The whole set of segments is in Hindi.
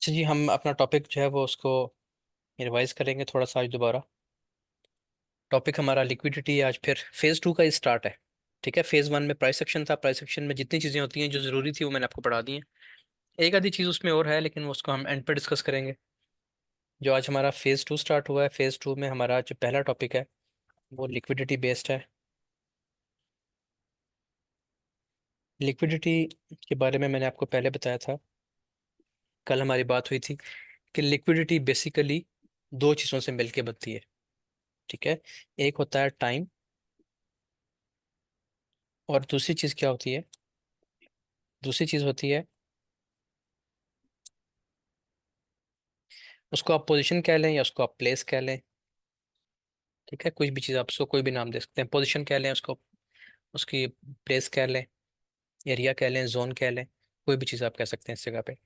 अच्छा जी, हम अपना टॉपिक जो है वो उसको रिवाइज करेंगे थोड़ा सा आज दोबारा। टॉपिक हमारा लिक्विडिटी है। आज फिर फेज़ 2 का ही स्टार्ट है। ठीक है, फेज़ 1 में प्राइस सेक्शन था। प्राइस सेक्शन में जितनी चीज़ें होती हैं जो ज़रूरी थी वो मैंने आपको पढ़ा दी हैं। एक आधी चीज़ उसमें और है लेकिन वो उसको हम एंड पे डिस्कस करेंगे। जो आज हमारा फेज़ 2 स्टार्ट हुआ है, फेज़ 2 में हमारा जो पहला टॉपिक है वो लिक्विडिटी बेस्ड है। लिक्विडिटी के बारे में मैंने आपको पहले बताया था, कल हमारी बात हुई थी कि लिक्विडिटी बेसिकली दो चीज़ों से मिलके बनती है। ठीक है, एक होता है टाइम और दूसरी चीज़ क्या होती है? दूसरी चीज़ होती है, उसको आप पोजीशन कह लें या उसको आप प्लेस कह लें। ठीक है, कुछ भी चीज़ आप उसको कोई भी नाम दे सकते हैं। पोजीशन कह लें उसको, उसकी प्लेस कह लें, एरिया कह लें, जोन कह लें, कोई भी चीज़ आप कह सकते हैं इस जगह पे।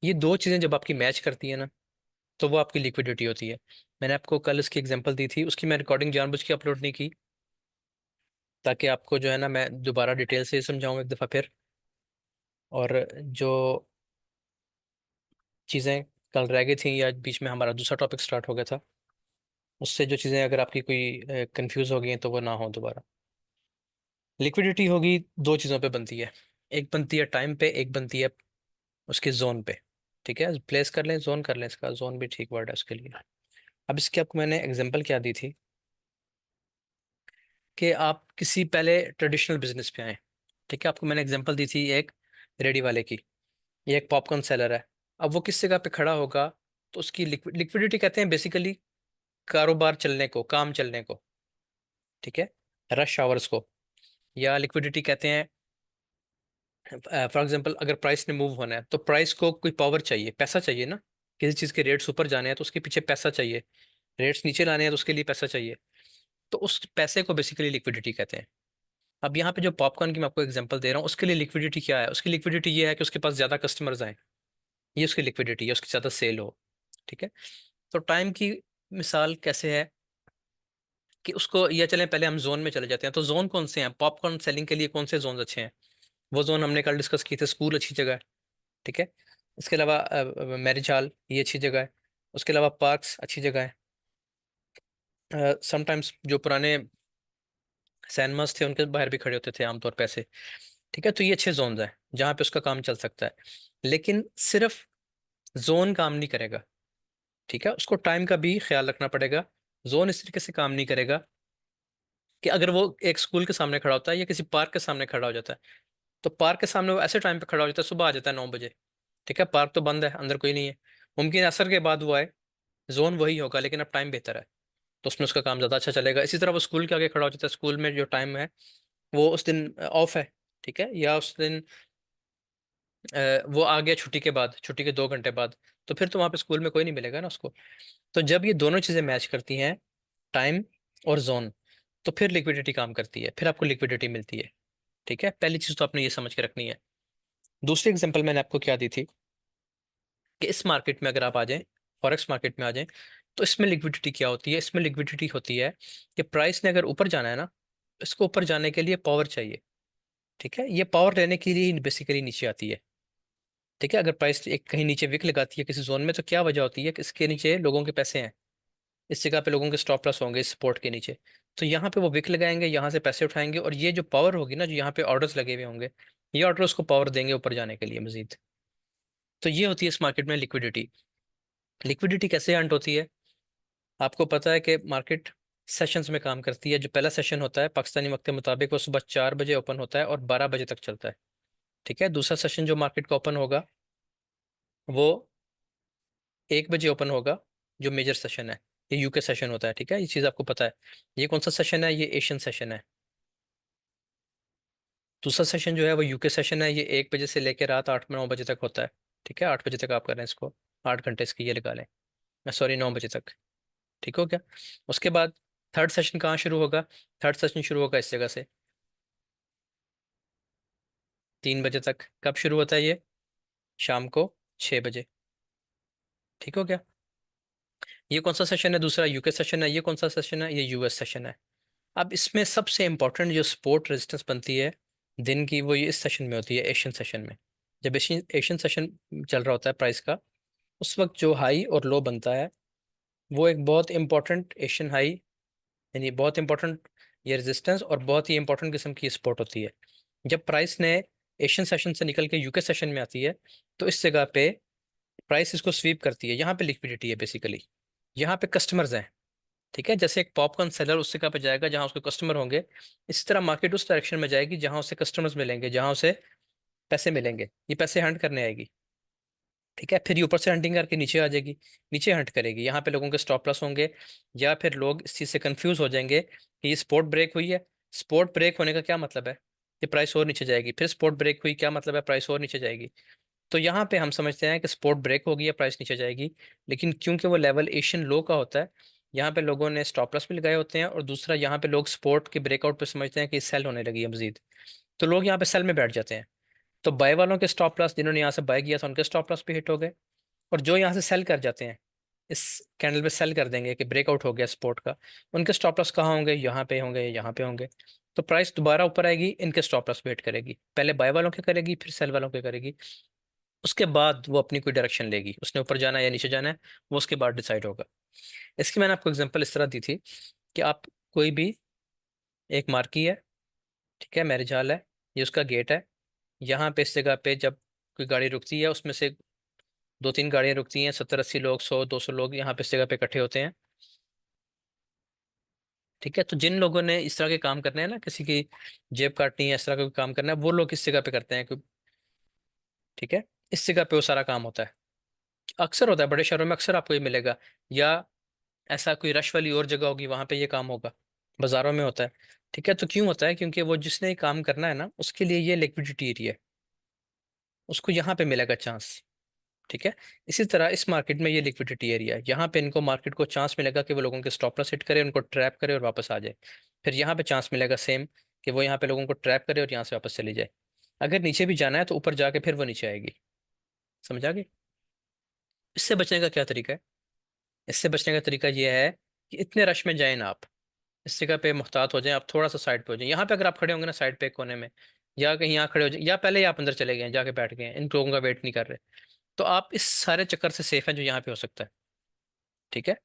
ये दो चीज़ें जब आपकी मैच करती है ना, तो वो आपकी लिक्विडिटी होती है। मैंने आपको कल इसकी एग्जांपल दी थी, उसकी मैं रिकॉर्डिंग जानबूझ के अपलोड नहीं की ताकि आपको जो है ना मैं दोबारा डिटेल से समझाऊँ एक दफ़ा फिर। और जो चीज़ें कल रह गई थी या बीच में हमारा दूसरा टॉपिक स्टार्ट हो गया था, उससे जो चीज़ें अगर आपकी कोई कंफ्यूज हो गई हैं तो वो ना हो दोबारा। लिक्विडिटी होगी, दो चीज़ों पे बनती है। एक बनती है टाइम पे, एक बनती है उसके जोन पे। ठीक है, प्लेस कर लें, जोन कर लें, इसका जोन भी ठीक वर्ड है उसके लिए। अब इसकी आपको मैंने एग्जांपल क्या दी थी कि आप किसी पहले ट्रेडिशनल बिजनेस पे आए। ठीक है, आपको मैंने एग्जांपल दी थी एक रेडी वाले की। ये एक पॉपकॉर्न सेलर है। अब वो किस जगह पे खड़ा होगा, तो उसकी लिक्विडिटी कहते हैं बेसिकली कारोबार चलने को, काम चलने को। ठीक है, रश आवर्स को। या लिक्विडिटी कहते हैं, फॉर एग्जांपल अगर प्राइस ने मूव होना है तो प्राइस को कोई पावर चाहिए, पैसा चाहिए ना। किसी चीज़ के रेट्स ऊपर जाने हैं तो उसके पीछे पैसा चाहिए, रेट्स नीचे लाने हैं तो उसके लिए पैसा चाहिए। तो उस पैसे को बेसिकली लिक्विडिटी कहते हैं। अब यहाँ पे जो पॉपकॉर्न की मैं आपको एग्जांपल दे रहा हूँ, उसके लिए लिक्विडिटी क्या है? उसकी लिक्विडिटी ये है कि उसके पास ज़्यादा कस्टमर्स आए, ये उसकी लिक्विडिटी है, उसकी ज़्यादा सेल हो। ठीक है, तो टाइम की मिसाल कैसे है कि उसको, या चलें पहले हम जोन में चले जाते हैं। तो जोन कौन से हैं पॉपकॉर्न सेलिंग के लिए? कौन से जोन अच्छे हैं? वो जोन हमने कल डिस्कस किए थे। स्कूल अच्छी जगह है। ठीक है, इसके अलावा मैरिज हॉल ये अच्छी जगह है। उसके अलावा पार्क्स अच्छी जगह है। समटाइम्स जो पुराने सैनमास थे उनके बाहर भी खड़े होते थे आमतौर पे ऐसे। ठीक है, तो ये अच्छे जोन्स हैं जहाँ पे उसका काम चल सकता है। लेकिन सिर्फ जोन काम नहीं करेगा। ठीक है, उसको टाइम का भी ख्याल रखना पड़ेगा। जोन इस तरीके से काम नहीं करेगा कि अगर वो एक स्कूल के सामने खड़ा होता है या किसी पार्क के सामने खड़ा हो जाता है, तो पार्क के सामने वो ऐसे टाइम पे खड़ा हो जाता है, सुबह आ जाता है 9 बजे। ठीक है, पार्क तो बंद है, अंदर कोई नहीं है। मुमकिन है असर के बाद वो आए, जोन वही होगा लेकिन अब टाइम बेहतर है, तो उसमें उसका काम ज़्यादा अच्छा चलेगा। इसी तरह वो स्कूल के आगे खड़ा हो जाता है, स्कूल में जो टाइम है वो उस दिन ऑफ है। ठीक है, या उस दिन वो आ गया छुट्टी के बाद, छुट्टी के 2 घंटे बाद, तो फिर तो वहाँ पे स्कूल में कोई नहीं मिलेगा ना उसको। तो जब ये दोनों चीज़ें मैच करती हैं, टाइम और जोन, तो फिर लिक्विडिटी काम करती है, फिर आपको लिक्विडिटी मिलती है। ठीक है, पहली चीज़ तो आपने ये समझ के रखनी है। दूसरी एग्जांपल मैंने आपको क्या दी थी कि इस मार्केट में अगर आप आ जाएं, फॉरेक्स मार्केट में आ जाएं, तो इसमें लिक्विडिटी क्या होती है? इसमें लिक्विडिटी होती है कि प्राइस ने अगर ऊपर जाना है ना, इसको ऊपर जाने के लिए पावर चाहिए। ठीक है, ये पावर लेने के लिए बेसिकली नीचे आती है। ठीक है, अगर प्राइस एक कहीं नीचे विक लगाती है किसी जोन में, तो क्या वजह होती है कि इसके नीचे लोगों के पैसे हैं, इस जगह पे लोगों के स्टॉप लॉस होंगे इस सपोर्ट के नीचे। तो यहाँ पे वो विक लगाएंगे, यहाँ से पैसे उठाएंगे, और ये जो पावर होगी ना, जो यहाँ पे ऑर्डर्स लगे हुए होंगे, ये ऑर्डर उसको पावर देंगे ऊपर जाने के लिए मजीद। तो ये होती है इस मार्केट में लिक्विडिटी। लिक्विडिटी कैसे अर्न होती है? आपको पता है कि मार्केट सेशंस में काम करती है। जो पहला सेशन होता है पाकिस्तानी वक्त के मुताबिक, वो सुबह 4 बजे ओपन होता है और 12 बजे तक चलता है। ठीक है, दूसरा सेशन जो मार्केट का ओपन होगा वो 1 बजे ओपन होगा, जो मेजर सेशन है। ये यूके सेशन होता है। ठीक है, ये चीज़ आपको पता है। ये कौन सा सेशन है? ये एशियन सेशन है। दूसरा सेशन जो है वो यूके सेशन है, ये 1 बजे से लेकर रात 8-9 बजे तक होता है। ठीक है, 8 बजे तक आप करें इसको, 8 घंटे इसकी ये लगा लें। सॉरी, 9 बजे तक। ठीक हो गया? उसके बाद थर्ड सेशन कहाँ शुरू होगा? थर्ड सेशन शुरू होगा इस जगह से, 3 बजे तक। कब शुरू होता है ये? शाम को 6 बजे। ठीक हो गया? ये कौन सा सेशन है? दूसरा यूके सेशन है। ये कौन सा सेशन है? ये यूएस सेशन है। अब इसमें सबसे इंपॉर्टेंट जो सपोर्ट रेजिस्टेंस बनती है दिन की, वो ये इस सेशन में होती है, एशियन सेशन में। जब एशियन एशियन सेशन चल रहा होता है प्राइस का, उस वक्त जो हाई और लो बनता है वो एक बहुत इंपॉर्टेंट एशियन हाई, यानी बहुत इंपॉर्टेंट ये रेजिस्टेंस और बहुत ही इंपॉर्टेंट किस्म की सपोर्ट होती है। जब प्राइस ने एशियन सेशन से निकल के यूके सेशन में आती है तो इस जगह पे प्राइस इसको स्वीप करती है। यहाँ पे लिक्विडिटी है बेसिकली, यहाँ पे कस्टमर्स हैं। ठीक है, जैसे एक पॉपकॉर्न सेलर उस जगह पे जाएगा जहाँ उसके कस्टमर होंगे, इसी तरह मार्केट उस डायरेक्शन में जाएगी जहाँ उसे कस्टमर्स मिलेंगे, जहाँ उसे पैसे मिलेंगे, ये पैसे हंट करने आएगी। ठीक है, फिर ये ऊपर से हंटिंग करके नीचे आ जाएगी, नीचे हंट करेगी, यहाँ पे लोगों के स्टॉप लॉस होंगे, या फिर लोग इस चीज़ से कंफ्यूज हो जाएंगे कि ये स्पॉट ब्रेक हुई है। स्पॉट ब्रेक होने का क्या मतलब है? कि प्राइस और नीचे जाएगी। फिर स्पॉट ब्रेक हुई, क्या मतलब है? प्राइस और नीचे जाएगी। तो यहाँ पे हम समझते हैं कि स्पॉट ब्रेक होगी या प्राइस नीचे जाएगी, लेकिन क्योंकि वो लेवल एशियन लो का होता है, यहाँ पे लोगों ने स्टॉप लॉस भी लगाए होते हैं, और दूसरा यहाँ पे लोग स्पॉट के ब्रेकआउट पे समझते हैं कि सेल होने लगी है मजीद, तो लोग यहाँ पे सेल में बैठ जाते हैं। तो बाय वालों के स्टॉप लॉस, जिन्होंने यहाँ से बाय किया था, उनके स्टॉप लॉस भी हिट हो गए। और जो यहाँ से सेल कर जाते हैं, इस कैंडल पे सेल कर देंगे कि ब्रेकआउट हो गया स्पोर्ट का, उनके स्टॉप लॉस कहाँ होंगे? यहाँ पे होंगे, यहाँ पे होंगे। तो प्राइस दोबारा ऊपर आएगी, इनके स्टॉप लॉस वेट करेगी, पहले बाय वालों के करेगी, फिर सेल वालों के करेगी। उसके बाद वो अपनी कोई डायरेक्शन लेगी, उसने ऊपर जाना है या नीचे जाना है, वो उसके बाद डिसाइड होगा। इसकी मैंने आपको एग्जांपल इस तरह दी थी कि आप कोई भी एक मार्की है, ठीक है, मैरिज हॉल है, ये उसका गेट है। यहाँ पे इस जगह पे जब कोई गाड़ी रुकती है, उसमें से दो तीन गाड़ियाँ रुकती हैं, 70 80 लोग, 100 200 लोग यहाँ पे इस जगह पे इकट्ठे होते हैं। ठीक है, तो जिन लोगों ने इस तरह के काम करने हैं ना, किसी की जेब काटनी है, इस तरह का कोई काम करना है, वो लोग इस जगह पे करते हैं ठीक है, इस जगह पे वो सारा काम होता है। अक्सर होता है बड़े शहरों में, अक्सर आपको ये मिलेगा, या ऐसा कोई रश वाली और जगह होगी वहां पे ये काम होगा, बाजारों में होता है। ठीक है, तो क्यों होता है? क्योंकि वो जिसने ये काम करना है ना, उसके लिए ये लिक्विडिटी एरिया है, उसको यहाँ पे मिलेगा चांस। ठीक है, इसी तरह इस मार्केट में ये लिक्विडिटी एरिया है, यहाँ पे इनको मार्केट को चांस मिलेगा कि वो लोगों के स्टॉप लॉस हिट करे, उनको ट्रैप करे और वापस आ जाए। फिर यहाँ पे चांस मिलेगा सेम, कि वो यहाँ पे लोगों को ट्रैप करे और यहाँ से वापस चली जाए। अगर नीचे भी जाना है तो ऊपर जाके फिर वो नीचे आएगी। समझ आ गई? इससे बचने का क्या तरीका है? इससे बचने का तरीका ये है कि इतने रश में जाए ना आप, इस जगह पे मुहतात हो जाएं, आप थोड़ा सा साइड पे हो जाएं। यहाँ पे अगर आप खड़े होंगे ना साइड पे एक कोने में, या कहीं यहाँ खड़े हो जाए, या पहले ही आप अंदर चले गए हैं, जाके बैठ गए हैं, इन लोगों का वेट नहीं कर रहे, तो आप इस सारे चक्कर से सेफ हैं जो यहाँ पे हो सकता है। ठीक है,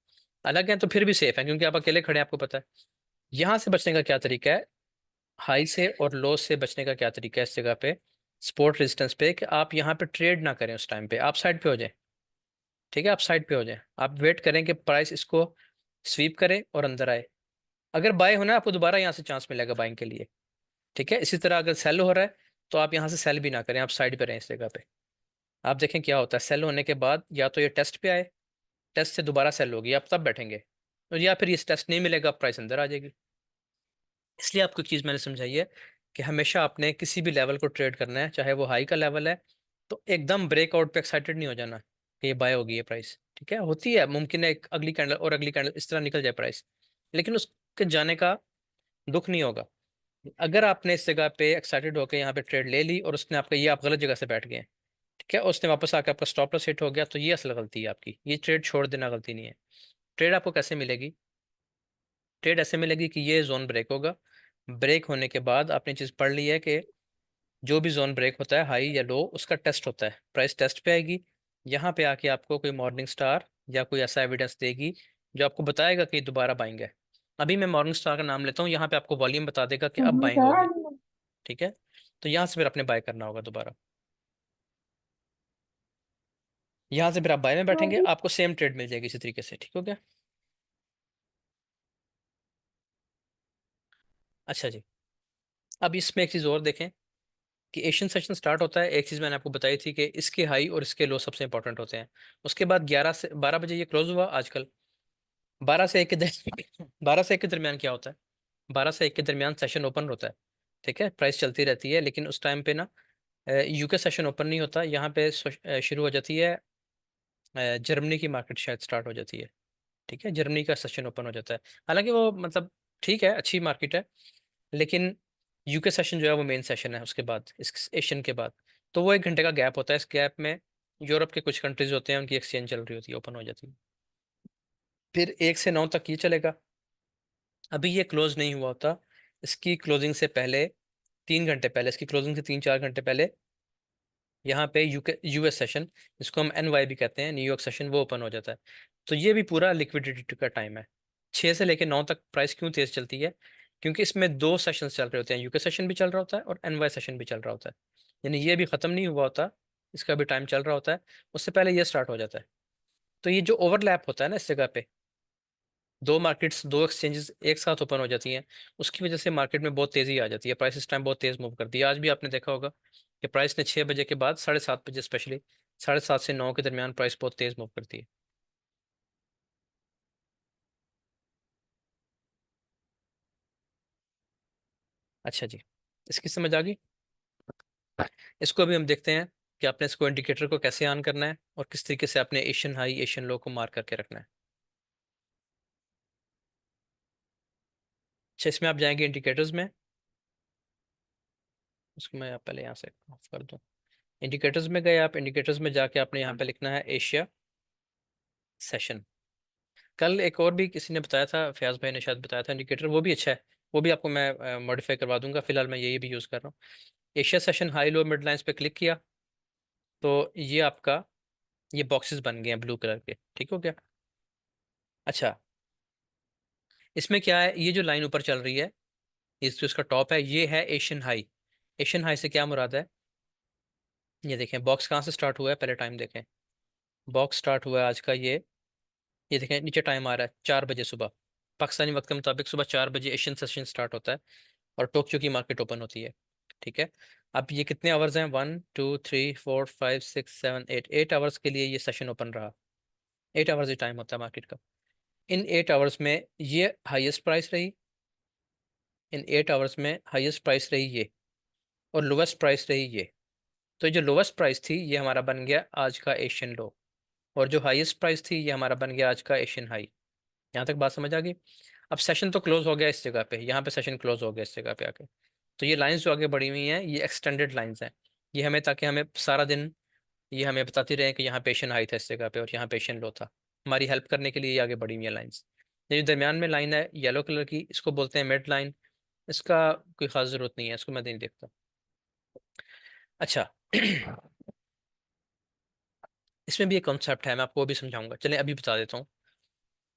अलग है तो फिर भी सेफ है क्योंकि आप अकेले खड़े हैं, आपको पता है। यहाँ से बचने का क्या तरीका है? हाई से और लो से बचने का क्या तरीका है इस जगह पे, सपोर्ट रेजिस्टेंस पे, कि आप यहाँ पे ट्रेड ना करें उस टाइम पे, आप साइड पे हो जाएं। ठीक है, आप साइड पे हो जाएं, आप वेट करें कि प्राइस इसको स्वीप करे और अंदर आए। अगर बाय होना है आपको, दोबारा यहाँ से चांस मिलेगा बाइंग के लिए। ठीक है, इसी तरह अगर सेल हो रहा है तो आप यहाँ से सेल भी ना करें, आप साइड पे रहें इस जगह पे। आप देखें क्या होता है, सेल होने के बाद या तो ये टेस्ट पे आए, टेस्ट से दोबारा सेल होगी, आप तब बैठेंगे, और या फिर ये टेस्ट नहीं मिलेगा, प्राइस अंदर आ जाएगी। इसलिए आपको एक चीज़ मैंने समझाई है कि हमेशा आपने किसी भी लेवल को ट्रेड करना है, चाहे वो हाई का लेवल है, तो एकदम ब्रेकआउट पे एक्साइटेड नहीं हो जाना कि ये बाय होगी ये प्राइस। ठीक है, होती है, मुमकिन है एक अगली कैंडल और अगली कैंडल इस तरह निकल जाए प्राइस, लेकिन उसके जाने का दुख नहीं होगा। अगर आपने इस जगह पे एक्साइटेड होकर यहाँ पे ट्रेड ले ली और उसने आपका, ये आप गलत जगह से बैठ गए हैं, ठीक है, उसने वापस आकर आपका स्टॉप लॉस हिट हो गया, तो ये असल गलती है आपकी, ये ट्रेड छोड़ देना गलती नहीं है। ट्रेड आपको कैसे मिलेगी? ट्रेड ऐसे मिलेगी कि ये जोन ब्रेक होगा, ब्रेक होने के बाद आपने चीज़ पढ़ ली है कि जो भी जोन ब्रेक होता है हाई या लो, उसका टेस्ट होता है, प्राइस टेस्ट पे आएगी। यहाँ पे आके आपको कोई मॉर्निंग स्टार या कोई ऐसा एविडेंस देगी जो आपको बताएगा कि दोबारा बाइंग है। अभी मैं मॉर्निंग स्टार का नाम लेता हूँ, यहाँ पे आपको वॉल्यूम बता देगा कि अब बाइंग होगी। सर। ठीक है, तो यहाँ से फिर अपने बाय करना होगा दोबारा, यहाँ से फिर आप बाय में बैठेंगे, आपको सेम ट्रेड मिल जाएगी इसी तरीके से। ठीक हो गया? अच्छा जी, अब इसमें एक चीज़ और देखें कि एशियन सेशन स्टार्ट होता है, एक चीज़ मैंने आपको बताई थी कि इसके हाई और इसके लो सबसे इंपॉर्टेंट होते हैं। उसके बाद 11 से 12 बजे ये क्लोज हुआ आजकल। 12 से 1 के बारह से एक के दरमियान क्या होता है? 12 से 1 के दरमियान सेशन ओपन होता है। ठीक है, प्राइस चलती रहती है, लेकिन उस टाइम पे ना यूके सेशन ओपन नहीं होता, यहाँ पे शुरू हो जाती है जर्मनी की मार्केट शायद स्टार्ट हो जाती है। ठीक है, जर्मनी का सेशन ओपन हो जाता है। हालांकि वो मतलब ठीक है, अच्छी मार्केट है, लेकिन यूके सेशन जो है वो मेन सेशन है उसके बाद, इस एशियन के बाद। तो वो 1 घंटे का गैप होता है, इस गैप में यूरोप के कुछ कंट्रीज होते हैं, उनकी एक्सचेंज चल रही होती है, ओपन हो जाती है। फिर 1 से 9 तक ये चलेगा। अभी ये क्लोज नहीं हुआ होता, इसकी क्लोजिंग से पहले 3 घंटे पहले, इसकी क्लोजिंग से 3 4 घंटे पहले यहाँ पे यूके यूएस सेशन, जिसको हम एनवाई भी कहते हैं, न्यूयॉर्क सेशन, वो ओपन हो जाता है। तो ये भी पूरा लिक्विडिटी का टाइम है। 6 से लेकर 9 तक प्राइस क्यों तेज चलती है? क्योंकि इसमें दो सेशंस चल रहे होते हैं, यूके सेशन भी चल रहा होता है और एनवाई सेशन भी चल रहा होता है। यानी ये भी खत्म नहीं हुआ होता, इसका भी टाइम चल रहा होता है, उससे पहले ये स्टार्ट हो जाता है। तो ये जो ओवरलैप होता है ना इस जगह पे, दो मार्केट्स, दो एक्सचेंजेस एक साथ ओपन हो जाती हैं, उसकी वजह से मार्केट में बहुत तेजी आ जाती है, प्राइस इस टाइम बहुत तेज मूव करती है। आज भी आपने देखा होगा कि प्राइस ने 6 बजे के बाद, 7:30 बजे स्पेशली, 7:30 से 9 के दरमियान प्राइस बहुत तेज मूव करती है। अच्छा जी, इसकी समझ आ गई। इसको अभी हम देखते हैं कि आपने इसको इंडिकेटर को कैसे ऑन करना है और किस तरीके से आपने एशियन हाई एशियन लो को मार्क करके रखना है। अच्छा, इसमें आप जाएंगे इंडिकेटर्स में, उसको मैं पहले यहाँ से ऑफ कर दूँ। इंडिकेटर्स में गए आप, इंडिकेटर्स में जाके आपने यहाँ पे लिखना है एशिया सेशन। कल एक और भी किसी ने बताया था, फयाज भाई ने शायद बताया था इंडिकेटर, वो भी अच्छा है, वो भी आपको मैं मॉडिफाई करवा दूंगा। फिलहाल मैं यही भी यूज़ कर रहा हूँ। Asia session high low mid lines पे क्लिक किया तो ये आपका, ये बॉक्सेस बन गए हैं ब्लू कलर के, ठीक हो गया। अच्छा, इसमें क्या है, ये जो लाइन ऊपर चल रही है, इस जो इसका टॉप है, ये है एशियन हाई। एशियन हाई से क्या मुराद है? ये देखें बॉक्स कहाँ से स्टार्ट हुआ है, पहले टाइम देखें। बॉक्स स्टार्ट हुआ है आज का ये देखें नीचे टाइम आ रहा है 4 बजे सुबह, पाकिस्तानी वक्त के मुताबिक सुबह 4 बजे एशियन सेशन स्टार्ट होता है और टोक्यो की मार्केट ओपन होती है। ठीक है, अब ये कितने आवर्स हैं, 1 2 3 4 5 6 7 8, 8 आवर्स के लिए ये सेशन ओपन रहा। 8 आवर्स ही टाइम होता है मार्केट का। इन 8 आवर्स में ये हाईएस्ट प्राइस रही, इन 8 आवर्स में हाईएस्ट प्राइस रही ये, और लोवेस्ट प्राइस रही ये। तो जो लोवेस्ट प्राइस थी ये हमारा बन गया आज का एशियन लो, और जो हाईएस्ट प्राइस थी ये हमारा बन गया आज का एशियन हाई। यहाँ तक बात समझ आ गई। अब सेशन तो क्लोज हो गया इस जगह पे, यहाँ पे सेशन क्लोज हो गया इस जगह पे आके। तो ये लाइंस जो आगे बढ़ी हुई हैं ये एक्सटेंडेड लाइंस हैं, ये हमें, ताकि हमें सारा दिन ये हमें बताती रहे कि यहाँ पेशन हाई था इस जगह पे और यहाँ पेशन लो था, हमारी हेल्प करने के लिए ये आगे बढ़ी हुई है लाइंस। ये जो दरमियान में लाइन है येलो कलर की, इसको बोलते हैं मिड लाइन। इसका कोई खास जरूरत नहीं है, इसको मैं नहीं देखता। अच्छा इसमें भी एक कॉन्सेप्ट है, मैं आपको वो भी समझाऊंगा, चलें अभी बता देता हूँ।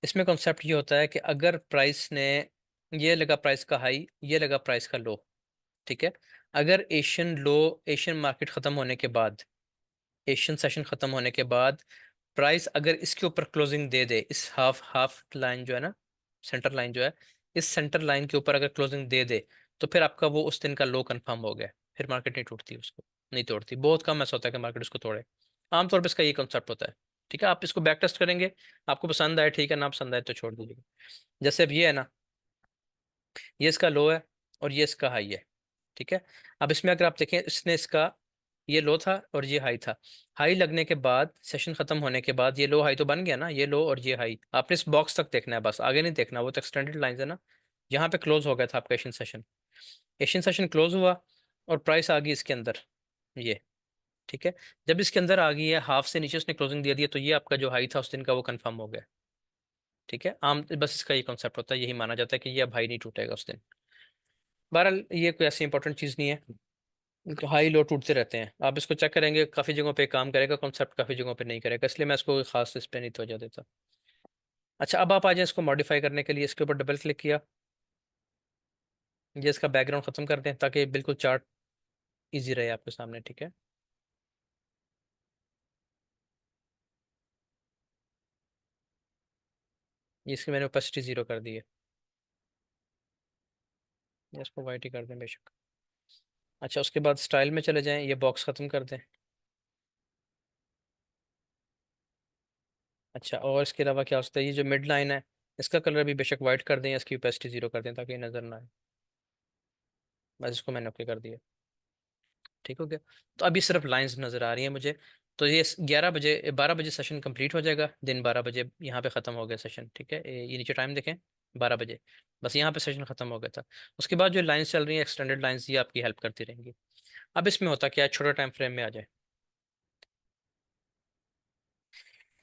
इसमें कॉन्सेप्ट ये होता है कि अगर प्राइस ने, ये लगा प्राइस का हाई, ये लगा प्राइस का लो, ठीक है, अगर एशियन लो, एशियन मार्केट ख़त्म होने के बाद, एशियन सेशन ख़त्म होने के बाद प्राइस अगर इसके ऊपर क्लोजिंग दे दे, इस हाफ हाफ लाइन जो है ना, सेंटर लाइन जो है, इस सेंटर लाइन के ऊपर अगर क्लोजिंग दे दे, तो फिर आपका वो उस दिन का लो कंफर्म हो गया, फिर मार्केट नहीं टूटती उसको, नहीं तोड़ती। बहुत कम ऐसा होता है कि मार्केट उसको तोड़े, आमतौर पर इसका ये कॉन्सेप्ट होता है। ठीक है, आप इसको बैक टेस्ट करेंगे, आपको पसंद आए ठीक है, ना पसंद आए तो छोड़ दीजिएगा। जैसे अब ये है ना, ये इसका लो है और ये इसका हाई है, ठीक है। अब इसमें अगर आप देखें, इसने इसका, ये लो था और ये हाई था, हाई लगने के बाद, सेशन खत्म होने के बाद ये लो हाई तो बन गया ना, ये लो और ये हाई, आपने इस बॉक्स तक देखना है बस, आगे नहीं देखना, वो तो एक्सटेंडेड लाइन है ना। यहाँ पे क्लोज हो गया था आपका Asian session, Asian session close हुआ और प्राइस आ गई इसके अंदर, ये, ठीक है। जब इसके अंदर आ गई है, हाफ से नीचे उसने क्लोजिंग दे दिया, तो ये आपका जो हाई था उस दिन का वो कंफर्म हो गया। ठीक है, आम बस इसका ये कॉन्सेप्ट होता है, यही माना जाता है कि ये अब हाई नहीं टूटेगा उस दिन। बहरहाल ये कोई ऐसी इंपॉर्टेंट चीज़ नहीं है, हाई लो टूटते रहते हैं, आप इसको चेक करेंगे, काफ़ी जगहों पे काम करेगा कॉन्सेप्ट, काफ़ी जगहों पे नहीं करेगा, इसलिए मैं इसको कोई खास इस पे नहीं तवज्जो देता। अच्छा, अब आप आ जाए इसको मॉडिफाई करने के लिए, इसके ऊपर डबल क्लिक किया, ये इसका बैकग्राउंड ख़त्म कर दें ताकि बिल्कुल चार्ट ईजी रहे आपके सामने, ठीक है। ये इसकी मैंने ओपेसिटी 0 कर दी है, ये इसको वाइट ही कर दें बेशक। अच्छा, उसके बाद स्टाइल में चले जाएं, ये बॉक्स ख़त्म कर दें। अच्छा, और इसके अलावा क्या हो सकता है, ये जो मिड लाइन है इसका कलर भी बेशक वाइट कर दें या इसकी ओपेसिटी 0 कर दें ताकि ये नज़र ना आए। बस इसको मैंने ओके कर दिया, ठीक हो गया। तो अभी सिर्फ लाइंस नज़र आ रही हैं मुझे। तो ये 11 बजे 12 बजे सेशन कंप्लीट हो जाएगा, दिन 12 बजे यहाँ पे ख़त्म हो गया सेशन, ठीक है। ये नीचे टाइम देखें, 12 बजे, बस यहाँ पे सेशन ख़त्म हो गया था। उसके बाद जो लाइंस चल रही हैं एक्सटेंडेड लाइंस, ये आपकी हेल्प करती रहेंगी। अब इसमें होता क्या है, छोटे टाइम फ्रेम में आ जाए,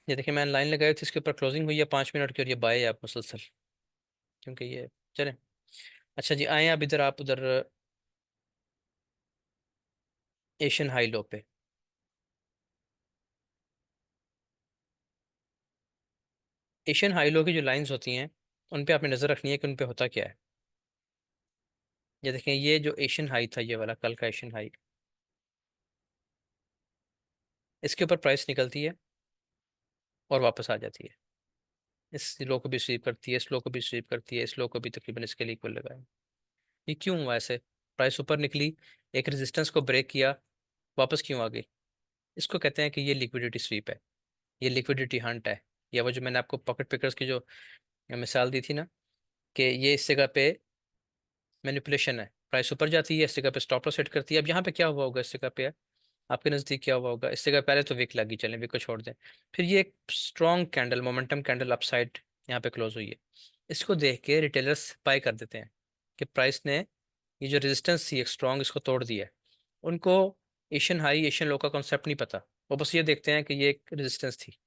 ये देखिए मैंने लाइन लगाई थी, इसके ऊपर क्लोजिंग हुई है 5 मिनट की और ये बाय है आप मुसलसल, क्योंकि ये चले। अच्छा जी, आए अब इधर, आप उधर एशियन हाई लो पे, एशियन हाई लो की जो लाइंस होती हैं उन पे आपने नज़र रखनी है कि उन पे होता क्या है। ये देखें, ये जो एशियन हाई था, ये वाला कल का एशियन हाई, इसके ऊपर प्राइस निकलती है और वापस आ जाती है। इस लो को भी स्वीप करती है, इस लो को भी स्वीप करती है, इस लो को भी तकरीबन इसके लिए इक्वल लगाए। ये क्यों हुआ ऐसे? प्राइस ऊपर निकली, एक रेजिस्टेंस को ब्रेक किया, वापस क्यों आ गई? इसको कहते हैं कि ये लिक्विडिटी स्वीप है, ये लिक्विडिटी हंट है। या वो जो मैंने आपको पॉकेट पिकर्स की जो मिसाल दी थी ना, कि ये इस जगह पे मैनिपुलेशन है, प्राइस ऊपर जाती है, इस जगह पे स्टॉप लॉस सेट करती है। अब यहाँ पे क्या हुआ होगा, इस जगह पे आपके नज़दीक क्या हुआ होगा? इस जगह पहले तो विक लगी, चलें विक को छोड़ दें, फिर ये एक strong candle, momentum candle upside यहाँ पे क्लोज हुई है। इसको देख के रिटेलर्स बाय कर देते हैं कि प्राइस ने ये जो रेजिस्टेंस थी एक स्ट्रॉन्ग, इसको तोड़ दिया है। उनको एशियन हाई एशियन लो का कॉन्सेप्ट नहीं पता, वो बस ये देखते हैं कि ये एक रेजिस्टेंस थी,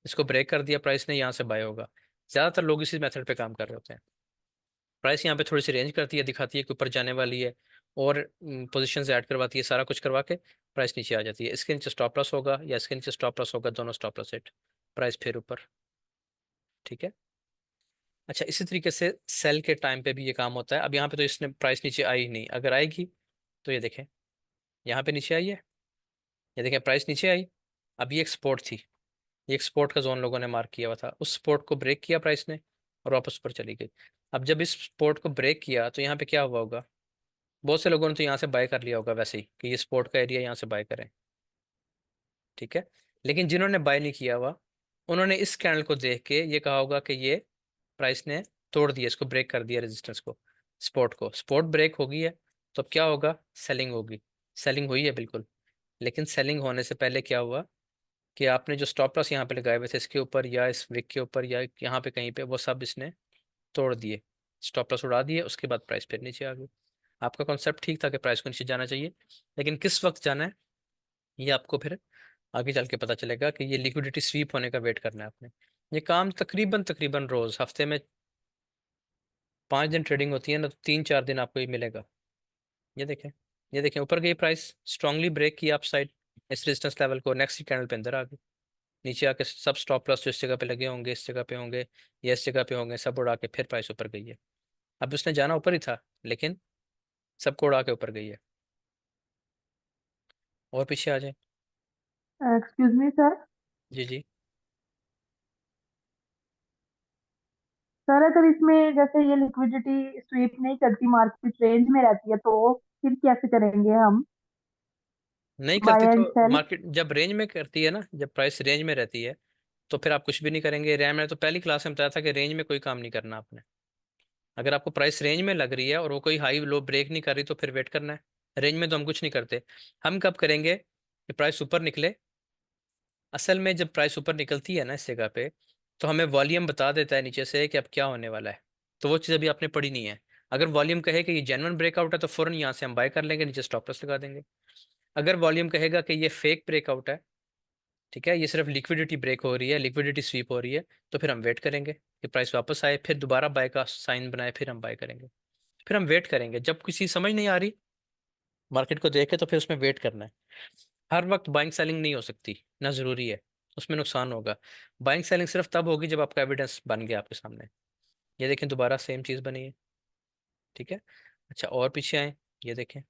इसको ब्रेक कर दिया प्राइस ने, यहाँ से बाय होगा। ज़्यादातर लोग इसी मेथड पे काम कर रहे होते हैं। प्राइस यहाँ पे थोड़ी सी रेंज करती है, दिखाती है कि ऊपर जाने वाली है, और पोजीशंस ऐड करवाती है, सारा कुछ करवा के प्राइस नीचे आ जाती है। इसके नीचे स्टॉप लॉस होगा या इसके नीचे स्टॉप लॉस होगा, दोनों स्टॉप लॉस हिट, प्राइस फिर ऊपर। ठीक है। अच्छा, इसी तरीके से सेल के टाइम पे भी ये काम होता है। अब यहाँ पे तो इसने प्राइस नीचे आई ही नहीं, अगर आएगी तो ये देखें यहाँ पे नीचे आई है, ये देखें प्राइस नीचे आई। अब ये एक सपोर्ट थी, ये एक सपोर्ट का जोन लोगों ने मार्क किया हुआ था, उस सपोर्ट को ब्रेक किया प्राइस ने और वापस ऊपर चली गई। अब जब इस सपोर्ट को ब्रेक किया तो यहाँ पे क्या हुआ होगा? बहुत से लोगों ने तो यहाँ से बाय कर लिया होगा वैसे ही, कि ये सपोर्ट का एरिया, यहाँ से बाय करें। ठीक है। लेकिन जिन्होंने बाय नहीं किया हुआ, उन्होंने इस कैंडल को देख के ये कहा होगा कि ये प्राइस ने तोड़ दिया, इसको ब्रेक कर दिया, रेजिस्टेंस को, सपोर्ट को, सपोर्ट ब्रेक हो गई है, तो अब क्या होगा? सेलिंग होगी। सेलिंग हुई है बिल्कुल। लेकिन सेलिंग होने से पहले क्या हुआ कि आपने जो स्टॉप लॉस यहाँ पे लगाए हुए थे इसके ऊपर या इस विक के ऊपर या यहाँ पे कहीं पे, वो सब इसने तोड़ दिए, स्टॉप लॉस उड़ा दिए, उसके बाद प्राइस फिर नीचे आ गई। आपका कॉन्सेप्ट ठीक था कि प्राइस को नीचे जाना चाहिए, लेकिन किस वक्त जाना है ये आपको फिर आगे चल के पता चलेगा, कि ये लिक्विडिटी स्वीप होने का वेट करना है आपने। ये काम तकरीबन तकरीबन रोज हफ्ते में 5 दिन ट्रेडिंग होती है ना, तो 3-4 दिन आपको ये मिलेगा। ये देखें, ये देखें ऊपर गई प्राइस, स्ट्रांगली ब्रेक किया अप साइड इस रेजिस्टेंस लेवल को, नेक्स्ट कैंडल पे अंदर आ गई, नीचे आके सब स्टॉप लॉस जो इस जगह पे लगे होंगे, इस जगह पे होंगे या इस जगह पे होंगे, सब उड़ा के फिर प्राइस ऊपर गई है। अब उसने जाना ऊपर ही था, लेकिन सबको उड़ा के ऊपर गई है। और पीछे आ जाए। Excuse me sir. जी जी। सर अगर इसमें जैसे ये लिक्विडिटी स्वीप नहीं करती, मार्केट रेंज में रहती है, तो फिर कैसे करेंगे हम नहीं बाय करती तो एंड सेल? मार्केट जब रेंज में करती है ना, जब प्राइस रेंज में रहती है, तो फिर आप कुछ भी नहीं करेंगे। रैम ने तो पहली क्लास में बताया था कि रेंज में कोई काम नहीं करना आपने। अगर आपको प्राइस रेंज में लग रही है और वो कोई हाई लो ब्रेक नहीं कर रही, तो फिर वेट करना है। रेंज में तो हम कुछ नहीं करते। हम कब करेंगे कि प्राइस ऊपर निकले? असल में जब प्राइस ऊपर निकलती है ना इस जगह पे, तो हमें वॉल्यूम बता देता है नीचे से कि अब क्या होने वाला है। तो वो चीज़ अभी आपने पढ़ी नहीं है। अगर वॉल्यूम कहे कि ये जेन्युइन ब्रेकआउट है, तो फ़ौरन यहाँ से हम बाय कर लेंगे, नीचे स्टॉप लॉस लगा देंगे। अगर वॉल्यूम कहेगा कि ये फेक ब्रेकआउट है, ठीक है, ये सिर्फ लिक्विडिटी ब्रेक हो रही है, लिक्विडिटी स्वीप हो रही है, तो फिर हम वेट करेंगे कि प्राइस वापस आए, फिर दोबारा बाय का साइन बनाए, फिर हम बाय करेंगे। फिर हम वेट करेंगे, जब किसी समझ नहीं आ रही मार्केट को देख के, तो फिर उसमें वेट करना है। हर वक्त बाइंग सेलिंग नहीं हो सकती, ना ज़रूरी है, उसमें नुकसान होगा। बाइंग सेलिंग सिर्फ तब होगी जब आपका एविडेंस बन गया आपके सामने। ये देखें दोबारा सेम चीज़ बनी है। ठीक है। अच्छा, और पीछे आए, ये देखें,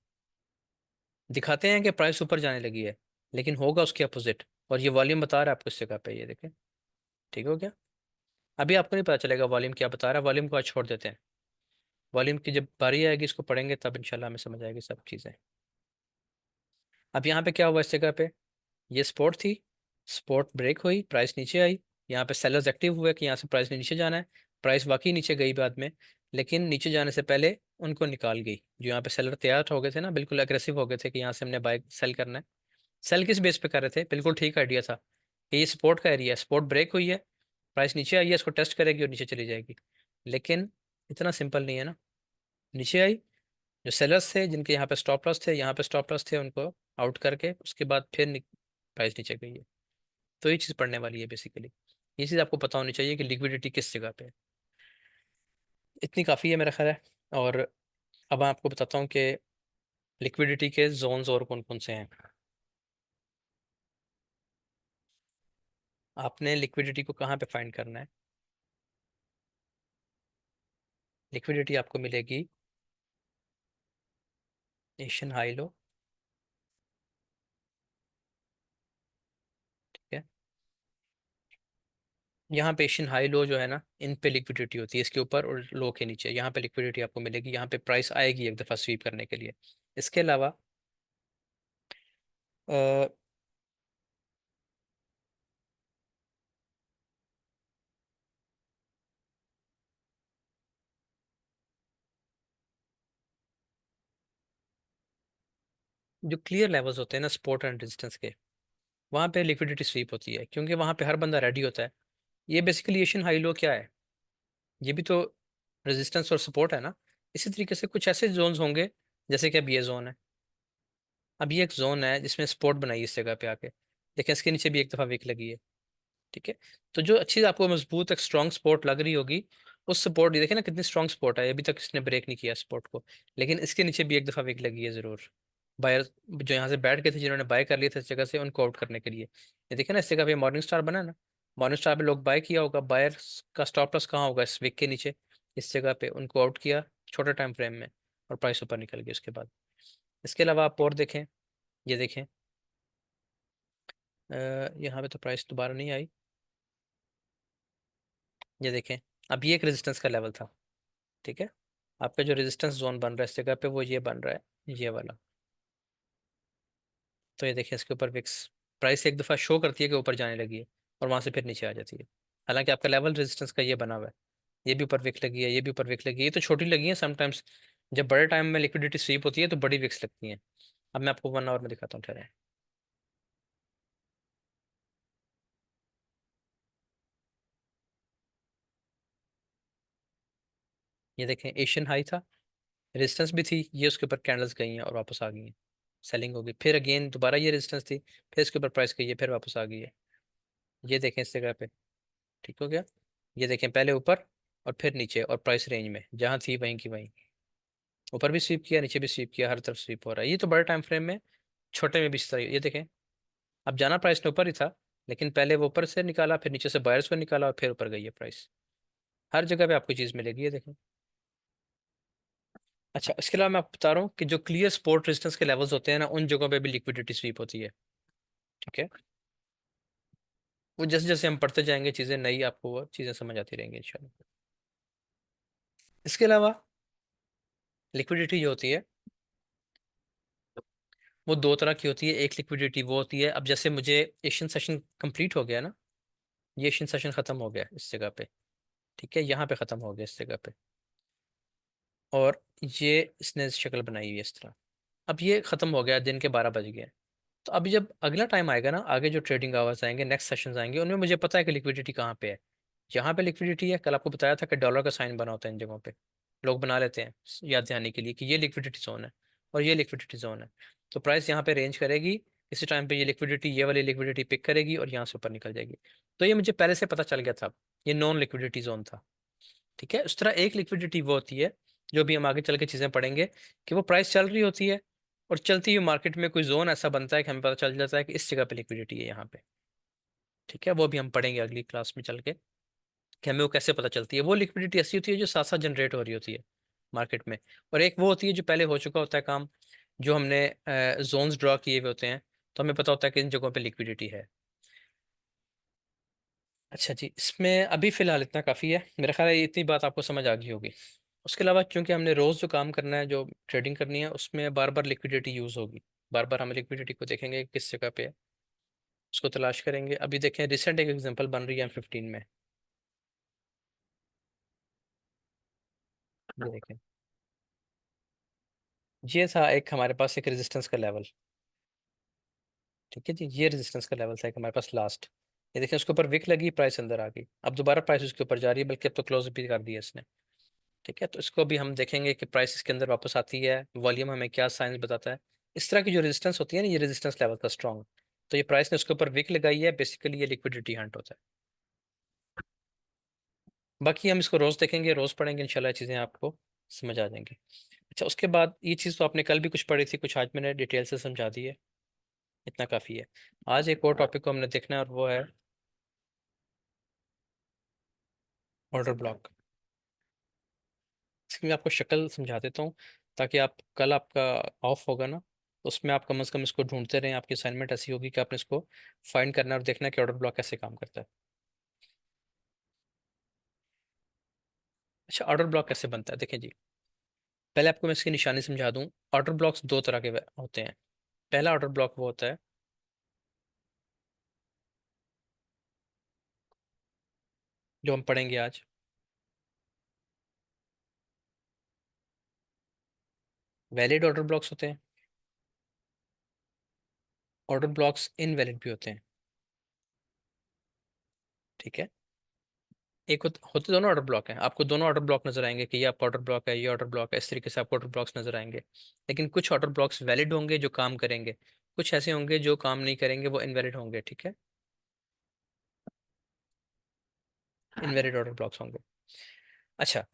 दिखाते हैं कि प्राइस ऊपर जाने लगी है, लेकिन होगा उसके अपोजिट, और ये वॉल्यूम बता रहा है आपको इस जगह पे, ये देखें। ठीक हो गया? अभी आपको नहीं पता चलेगा वॉल्यूम क्या बता रहा है, वॉल्यूम को आज छोड़ देते हैं। वॉल्यूम की जब बारी आएगी, इसको पढ़ेंगे, तब इंशाल्लाह हमें समझ आएगी सब चीज़ें। अब यहाँ पे क्या हुआ इस जगह पे? ये स्पॉट थी, स्पॉट ब्रेक हुई, प्राइस नीचे आई, यहाँ पे सेलर्स एक्टिव हुए कि यहाँ से प्राइस ने नीचे जाना है। प्राइस वाकई नीचे गई बाद में, लेकिन नीचे जाने से पहले उनको निकाल गई। जो यहाँ पे सेलर तैयार हो गए थे ना, बिल्कुल अग्रेसिव हो गए थे कि यहाँ से हमने बाय सेल करना है। सेल किस बेस पे कर रहे थे? बिल्कुल ठीक आइडिया था कि ये सपोर्ट का एरिया है, सपोर्ट ब्रेक हुई है, प्राइस नीचे आई है, इसको टेस्ट करेगी और नीचे चली जाएगी। लेकिन इतना सिंपल नहीं है ना। नीचे आई, जो सेलर्स थे जिनके यहाँ पे स्टॉप लॉस थे, यहाँ पे स्टॉप लॉस थे, उनको आउट करके उसके बाद फिर प्राइस नीचे गई है। तो ये चीज़ पढ़ने वाली है बेसिकली। ये चीज़ आपको पता होनी चाहिए कि लिक्विडिटी किस जगह पे है। इतनी काफ़ी है मेरा ख्याल है। और अब मैं आपको बताता हूँ कि लिक्विडिटी के जोन्स और कौन कौन से हैं। आपने लिक्विडिटी को कहाँ पे फाइंड करना है? लिक्विडिटी आपको मिलेगी एशियन हाई लो, ठीक है। यहाँ पे एशियन हाई लो जो है ना, इन पे लिक्विडिटी होती है, इसके ऊपर और लो के नीचे, यहाँ पे लिक्विडिटी आपको मिलेगी, यहाँ पे प्राइस आएगी एक दफ़ा स्वीप करने के लिए। इसके अलावा अ, जो क्लियर लेवल्स होते हैं ना सपोर्ट एंड रेजिस्टेंस के, वहाँ पे लिक्विडिटी स्वीप होती है, क्योंकि वहाँ पे हर बंदा रेडी होता है। ये बेसिकली एशियन हाई लो क्या है, ये भी तो रेजिस्टेंस और सपोर्ट है ना। इसी तरीके से कुछ ऐसे जोन्स होंगे, जैसे कि अब ये जोन है, अब ये एक जोन है जिसमें सपोर्ट बनाई है इस जगह पे आके, देखिए इसके नीचे भी एक दफ़ा विक लगी है, ठीक है। तो जो अच्छी आपको मजबूत एक स्ट्रॉन्ग सपोर्ट लग रही होगी, उस सपोर्ट, ये देखिए ना कितनी स्ट्रॉन्ग सपोर्ट है, अभी तक इसने ब्रेक नहीं किया सपोर्ट को, लेकिन इसके नीचे भी एक दफ़ा विक लगी है ज़रूर। बायर जो यहाँ से बैठ गए थे, जिन्होंने बाय कर लिए थे इस जगह से, उनको आउट करने के लिए, ये देखिए ना इस जगह पे मॉर्निंग स्टार बना है ना, मॉर्निंग स्टार पे लोग बाय किया होगा, बायर का स्टॉप लॉस कहाँ होगा, इस विक के नीचे, इस जगह पे उनको आउट किया छोटे टाइम फ्रेम में, और प्राइस ऊपर निकल गई उसके बाद। इसके अलावा आप और देखें, ये देखें, यहाँ पे तो प्राइस दोबारा नहीं आई, ये देखें, अब ये एक रेजिस्टेंस का लेवल था, ठीक है। आपका जो रेजिस्टेंस जोन बन रहा है इस जगह पे, वो ये बन रहा है, ये वाला। तो ये देखिए इसके ऊपर विक्स प्राइस एक दफ़ा शो करती है कि ऊपर जाने लगी है, और वहां से फिर नीचे आ जाती है, हालांकि आपका लेवल रेजिस्टेंस का ये बना हुआ है। ये भी ऊपर विक लगी है, ये भी ऊपर विक लगी है, ये तो छोटी लगी है समटाइम्स, जब बड़े टाइम में लिक्विडिटी स्वीप होती है तो बड़ी विक्स लगती हैं। अब मैं आपको 1 आवर में दिखाता हूँ, ठहरें। ये देखें एशियन हाई था, रेजिस्टेंस भी थी, ये उसके ऊपर कैंडल्स गई हैं और वापस आ गई हैं, सेलिंग होगी, फिर अगेन दोबारा ये रेजिस्टेंस थी, फिर इसके ऊपर प्राइस गई है, फिर वापस आ गई है। ये देखें इस जगह पे, ठीक हो गया। ये देखें पहले ऊपर और फिर नीचे, और प्राइस रेंज में जहाँ थी वहीं की वहीं, ऊपर भी स्वीप किया, नीचे भी स्वीप किया, हर तरफ स्वीप हो रहा है। ये तो बड़े टाइम फ्रेम में, छोटे में भी इस तरह, ये देखें, अब जाना प्राइस ने ऊपर ही था, लेकिन पहले वो ऊपर से निकाला, फिर नीचे से बायर्स को निकाला, और फिर ऊपर गई है प्राइस। हर जगह पे आपको चीज़ मिलेगी, ये देखें। अच्छा, इसके अलावा मैं आपको बता रहा हूँ कि जो क्लियर सपोर्ट रेजिस्टेंस के लेवल्स होते हैं ना, उन जगहों पे भी लिक्विडिटी स्वीप होती है, ठीक है। वो जैसे जैसे हम पढ़ते जाएंगे चीज़ें नई, आपको वो चीज़ें समझ आती रहेंगी इंशाल्लाह। इसके अलावा लिक्विडिटी जो होती है, वो दो तरह की होती है। एक लिक्विडिटी वो होती है, अब जैसे मुझे एशियन सेशन कंप्लीट हो गया ना, ये एशियन सेशन ख़त्म हो गया इस जगह पे, ठीक है, यहाँ पे ख़त्म हो गया इस जगह पे, और ये इसने शक्ल बनाई हुई है इस तरह। अब ये ख़त्म हो गया, दिन के 12 बज गए। तो अभी जब अगला टाइम आएगा ना, आगे जो ट्रेडिंग आवर्स आएंगे, नेक्स्ट सेशंस आएंगे, उनमें मुझे पता है कि लिक्विडिटी कहाँ पे है। जहाँ पे लिक्विडिटी है, कल आपको बताया था कि डॉलर का साइन बना होता है इन जगहों पे, लोग बना लेते हैं याद दिलाने के लिए कि ये लिक्विडिटी जोन है और ये लिक्विडिटी जोन है। तो प्राइस यहाँ पे रेंज करेगी, इसी टाइम पे ये लिक्विडिटी, ये वाली लिक्विडिटी पिक करेगी और यहाँ से ऊपर निकल जाएगी। तो ये मुझे पहले से पता चल गया था, ये नॉन लिक्विडिटी जोन था, ठीक है। उस तरह एक लिक्विडिटी वो होती है, जो भी हम आगे चल के चीज़ें पढ़ेंगे, कि वो प्राइस चल रही होती है, और चलती हुई मार्केट में कोई जोन ऐसा बनता है कि हमें पता चल जाता है कि इस जगह पे लिक्विडिटी है यहाँ पे, ठीक है। वो भी हम पढ़ेंगे अगली क्लास में चल के, कि हमें वो कैसे पता चलती है। वो लिक्विडिटी ऐसी होती है जो साथ साथ जनरेट हो रही होती है मार्केट में, और एक वो होती है जो पहले हो चुका होता है काम, जो हमने जोन्स ड्रॉ किए हुए होते हैं, तो हमें पता होता है कि इन जगहों पे लिक्विडिटी है। अच्छा जी, इसमें अभी फ़िलहाल इतना काफ़ी है, मेरा ख्याल है इतनी बात आपको समझ आ गई होगी। उसके अलावा क्योंकि हमने रोज़ जो काम करना है, जो ट्रेडिंग करनी है, उसमें बार बार लिक्विडिटी यूज़ होगी, बार बार हम लिक्विडिटी को देखेंगे किस जगह पे है, उसको तलाश करेंगे। अभी देखें रिसेंट एक एग्जांपल बन रही है M15 में, ये देखें, ये था एक हमारे पास एक रेजिस्टेंस का लेवल, ठीक है जी, ये रेजिस्टेंस का लेवल था एक हमारे पास लास्ट। ये देखें उसके ऊपर विक लगी, प्राइस अंदर आ गई, अब दोबारा प्राइस उसके ऊपर जा रही है, बल्कि अब तो क्लोज भी कर दिया इसने, ठीक है। तो इसको भी हम देखेंगे कि प्राइस इसके अंदर वापस आती है, वॉल्यूम हमें क्या साइंस बताता है। इस तरह की जो रेजिस्टेंस होती है ना, ये रेजिस्टेंस लेवल का स्ट्रॉन्ग, तो ये प्राइस ने उसके ऊपर विक लगाई है, बेसिकली ये लिक्विडिटी हंट होता है। बाकी हम इसको रोज़ देखेंगे, रोज़ पढ़ेंगे, इंशाल्लाह चीज़ें आपको समझ आ जाएंगी। अच्छा, उसके बाद ये चीज़ तो आपने कल भी कुछ पढ़ी थी, कुछ आज मैंने डिटेल से समझा दी है, इतना काफ़ी है। आज एक और टॉपिक को हमने देखना है, और वो है ऑर्डर ब्लॉक। इसकी मैं आपको शक्ल समझा देता हूँ, ताकि आप कल आपका ऑफ होगा ना, तो उसमें आप कम से कम इसको ढूंढते रहें। आपकी असाइनमेंट ऐसी होगी कि आपने इसको फाइंड करना है और देखना है कि ऑर्डर ब्लॉक कैसे काम करता है। अच्छा, ऑर्डर ब्लॉक कैसे बनता है, देखें जी। पहले आपको मैं इसकी निशानी समझा दूं। ऑर्डर ब्लॉक्स दो तरह के होते हैं। पहला ऑर्डर ब्लॉक वो होता है जो हम पढ़ेंगे आज। वैलिड ऑर्डर ब्लॉक्स होते हैं। ऑर्डर ब्लॉक्स इनवैलिड भी होते हैं। ठीक है। एक होते दोनों ऑर्डर ब्लॉक हैं। आपको दोनों ऑर्डर ब्लॉक नजर आएंगे कि ये आपका ऑर्डर ब्लॉक है, ये ऑर्डर ब्लॉक है, इस तरीके से आपको ऑर्डर ब्लॉक्स नजर आएंगे। लेकिन कुछ ऑर्डर ब्लॉक्स वैलिड होंगे जो काम करेंगे, कुछ ऐसे होंगे जो काम नहीं करेंगे, वो इनवैलिड होंगे। ठीक है, इनवैलिड ऑर्डर ब्लॉक्स होंगे। अच्छा,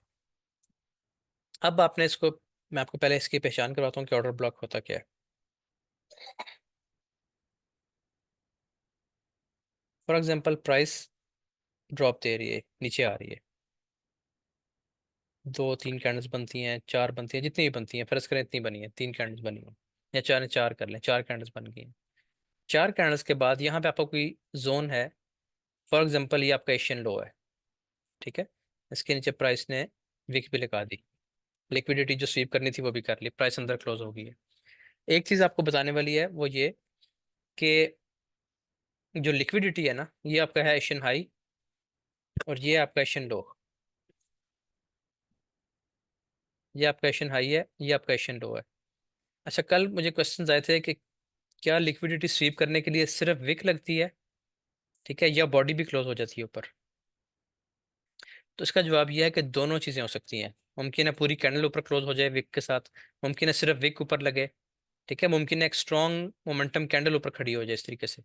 अब आपने इसको, मैं आपको पहले इसकी पहचान करवाता हूँ कि ऑर्डर ब्लॉक होता क्या है। फॉर एग्जाम्पल, प्राइस ड्रॉप दे रही है, नीचे आ रही है। दो तीन कैंडल्स बनती हैं, चार बनती हैं, जितनी भी बनती हैं, फर्ज करें इतनी बनी है, तीन कैंडल्स बनी हैं, या चार चार कर लें, चार कैंडल्स बन गई हैं। चार कैंडल्स के बाद यहाँ पे आपका कोई जोन है। फॉर एग्जाम्पल, ये आपका एशियन लो है। ठीक है। इसके नीचे प्राइस ने विक भी लगा दी, लिक्विडिटी जो स्वीप करनी थी वो भी कर ली, प्राइस अंदर क्लोज हो गई है। एक चीज़ आपको बताने वाली है वो ये कि जो लिक्विडिटी है ना, ये आपका है एशियन हाई, और ये आपका एशियन लो। ये आपका एशियन हाई है, ये आपका एशियन लो है। अच्छा, कल मुझे क्वेश्चन आए थे कि क्या लिक्विडिटी स्वीप करने के लिए सिर्फ विक लगती है, ठीक है, या बॉडी भी क्लोज हो जाती है ऊपर। तो इसका जवाब यह है कि दोनों चीज़ें हो सकती हैं। मुमकिन है पूरी कैंडल ऊपर क्लोज हो जाए विक के साथ, मुमकिन है सिर्फ विक ऊपर लगे। ठीक है, मुमकिन है एक स्ट्रॉन्ग मोमेंटम कैंडल ऊपर खड़ी हो जाए इस तरीके से।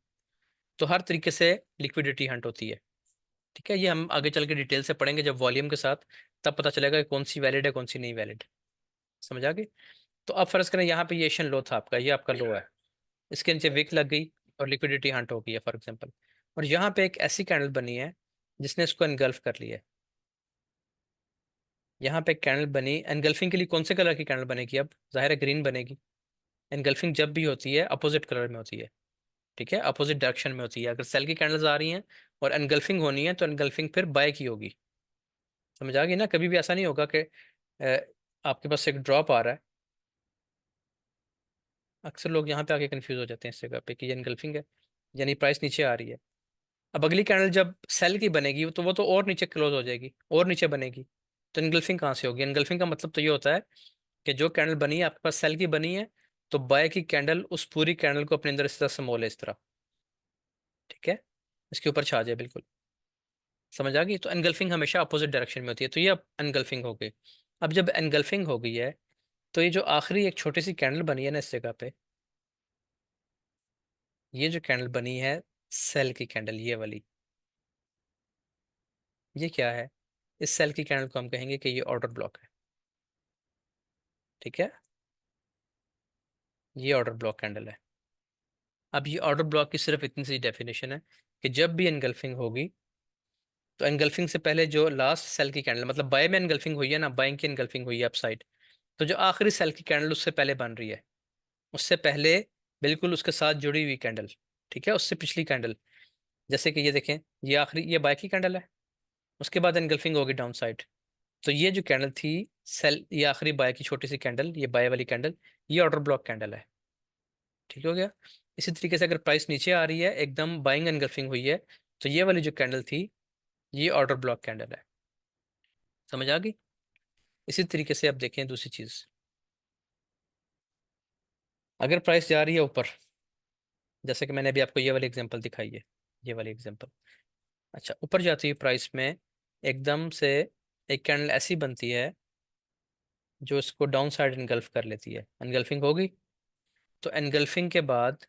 तो हर तरीके से लिक्विडिटी हंट होती है। ठीक है, ये हम आगे चल के डिटेल से पढ़ेंगे जब वॉल्यूम के साथ, तब पता चलेगा कि कौन सी वैलिड है कौन सी नहीं वैलिड। समझ आ गई। तो अब फर्ज करें यहाँ पे ये एशियन लो था आपका, ये आपका लो है, इसके नीचे विक लग गई और लिक्विडिटी हंट हो गई है फॉर एग्जांपल। और यहाँ पे एक ऐसी कैंडल बनी है जिसने इसको एनगल्फ कर लिया है। यहाँ पे एक कैंडल बनी एनगल्फिंग के लिए, कौन से कलर की कैंडल बनेगी, अब जाहिर है ग्रीन बनेगी। एनगल्फिंग जब भी होती है अपोजिट कलर में होती है। ठीक है, अपोजिट डायरेक्शन में होती है। अगर सेल की कैंडल्स आ रही हैं और एनगल्फिंग होनी है तो एनगल्फिंग फिर बाय की होगी। समझ आ गई ना। कभी भी ऐसा नहीं होगा कि अ, आपके पास एक ड्रॉप आ रहा है। अक्सर लोग यहाँ पे आके कंफ्यूज हो जाते हैं इस जगह पे कि ये एनगल्फिंग है, यानी प्राइस नीचे आ रही है। अब अगली कैंडल जब सेल की बनेगी तो वो तो और नीचे क्लोज हो जाएगी, और नीचे बनेगी। तो एनगल्फिंग कहाँ से होगी। एनगल्फिंग का मतलब तो ये होता है कि जो कैंडल बनी है आपके पास सेल की बनी है, तो बाय की कैंडल उस पूरी कैंडल को अपने अंदर इस तरह समोल है, इस तरह। ठीक है, इसके ऊपर छा जाए बिल्कुल। समझ आ गई। तो एनगल्फिंग हमेशा अपोजिट डायरेक्शन में होती है। तो ये अब एनगल्फिंग हो गई। अब जब एनगल्फिंग हो गई है, तो ये जो आखिरी एक छोटी सी कैंडल बनी है ना इस जगह पे, ये जो कैंडल बनी है सेल की कैंडल, ये वाली, ये क्या है। इस सेल की कैंडल को हम कहेंगे कि ये ऑर्डर ब्लॉक है। ठीक है, ये ऑर्डर ब्लॉक कैंडल है। अब ये ऑर्डर ब्लॉक की सिर्फ इतनी सी डेफिनेशन है कि जब भी एनगल्फिंग होगी, तो एनगल्फिंग से पहले जो लास्ट सेल की कैंडल, मतलब बाय में एनगल्फिंग हुई है ना, बाइंग की एनगल्फिंग हुई है अपसाइड, तो जो आखिरी सेल की कैंडल उससे पहले बन रही है, उससे पहले बिल्कुल उसके साथ जुड़ी हुई कैंडल, ठीक है, उससे पिछली कैंडल। जैसे कि ये देखें, ये आखिरी, ये बाय की कैंडल है, उसके बाद एनगल्फिंग होगी डाउन साइड। तो ये जो कैंडल थी सेल, ये आखिरी बाय की छोटी सी कैंडल, ये बाय वाली कैंडल, ये ऑर्डर ब्लॉक कैंडल है। ठीक हो गया। इसी तरीके से अगर प्राइस नीचे आ रही है, एकदम बाइंग एनगल्फिंग हुई है, तो ये वाली जो कैंडल थी, ये ऑर्डर ब्लॉक कैंडल है। समझ आ गई। इसी तरीके से आप देखें दूसरी चीज, अगर प्राइस जा रही है ऊपर, जैसे कि मैंने अभी आपको ये वाली एग्जांपल दिखाई है, ये वाली एग्जांपल। अच्छा, ऊपर जाती है प्राइस में, एकदम से एक कैंडल ऐसी बनती है जो इसको डाउन साइड एनगल्फ कर लेती है, एनगल्फिंग होगी। तो एनगल्फिंग के बाद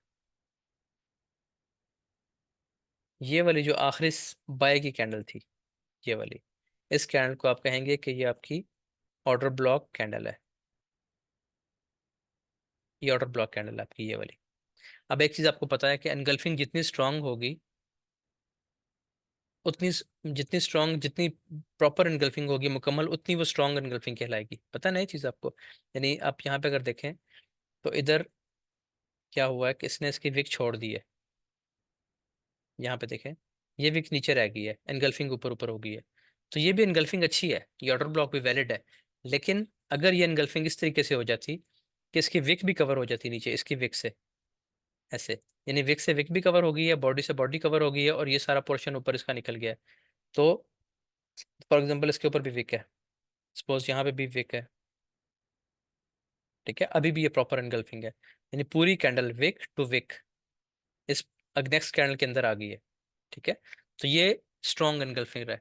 ये वाली जो आखिरी बाय की कैंडल थी, ये वाली, इस कैंडल को आप कहेंगे कि ये आपकी ऑर्डर ब्लॉक कैंडल है। ये ऑर्डर ब्लॉक कैंडल है आपकी, ये वाली। अब एक चीज़ आपको पता है कि एनगल्फिंग जितनी स्ट्रांग होगी, उतनी जितनी स्ट्रांग, जितनी प्रॉपर एनगल्फिंग होगी मुकम्मल, उतनी वो स्ट्रांग एनगल्फिंग कहलाएगी। पता नहीं चीज़ आपको? यानी आप यहाँ पे अगर देखें तो इधर क्या हुआ है कि इसने इसकी विक छोड़ दी है। यहाँ पे देखें, ये विक नीचे रह गई है, एनगल्फिंग ऊपर ऊपर हो गई है। तो ये भी एनगल्फिंग अच्छी है, ये ऑर्डर ब्लॉक भी वैलिड है। लेकिन अगर ये एनगल्फिंग इस तरीके से हो जाती कि इसकी विक भी कवर हो जाती नीचे, इसकी विक से ऐसे, यानी विक से विक भी कवर हो गई है, बॉडी से बॉडी कवर हो गई है, और ये सारा पोर्शन ऊपर इसका निकल गया है। तो फॉर एग्जाम्पल इसके ऊपर भी विक है, सपोज यहाँ पे भी विक है, ठीक है, अभी भी ये प्रॉपर एनगल्फिंग है, यानी पूरी कैंडल विक टू विक इस नेक्स्ट कैंडल के अंदर आ गई है। ठीक है, तो ये स्ट्रॉन्ग एनगल्फिंग है।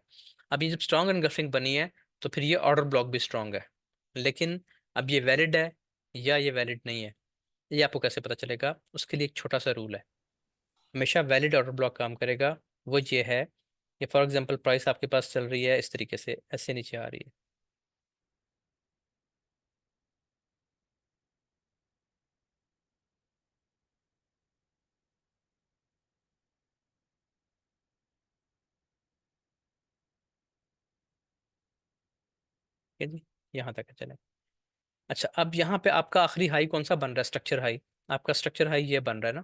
अब ये जब स्ट्रॉन्ग एनगल्फिंग बनी है, तो फिर ये ऑर्डर ब्लॉक भी स्ट्रॉन्ग है। लेकिन अब ये वैलिड है या ये वैलिड नहीं है, ये आपको कैसे पता चलेगा? उसके लिए एक छोटा सा रूल है, हमेशा वैलिड ऑर्डर ब्लॉक काम करेगा। वो ये है कि फॉर एग्जांपल प्राइस आपके पास चल रही है इस तरीके से, ऐसे नीचे आ रही है, ठीक है जी, यहाँ तक है, चले। अच्छा, अब यहाँ पे आपका आखिरी हाई कौन सा बन रहा है? Structure high. आपका स्ट्रक्चर हाई ये बन रहा है ना?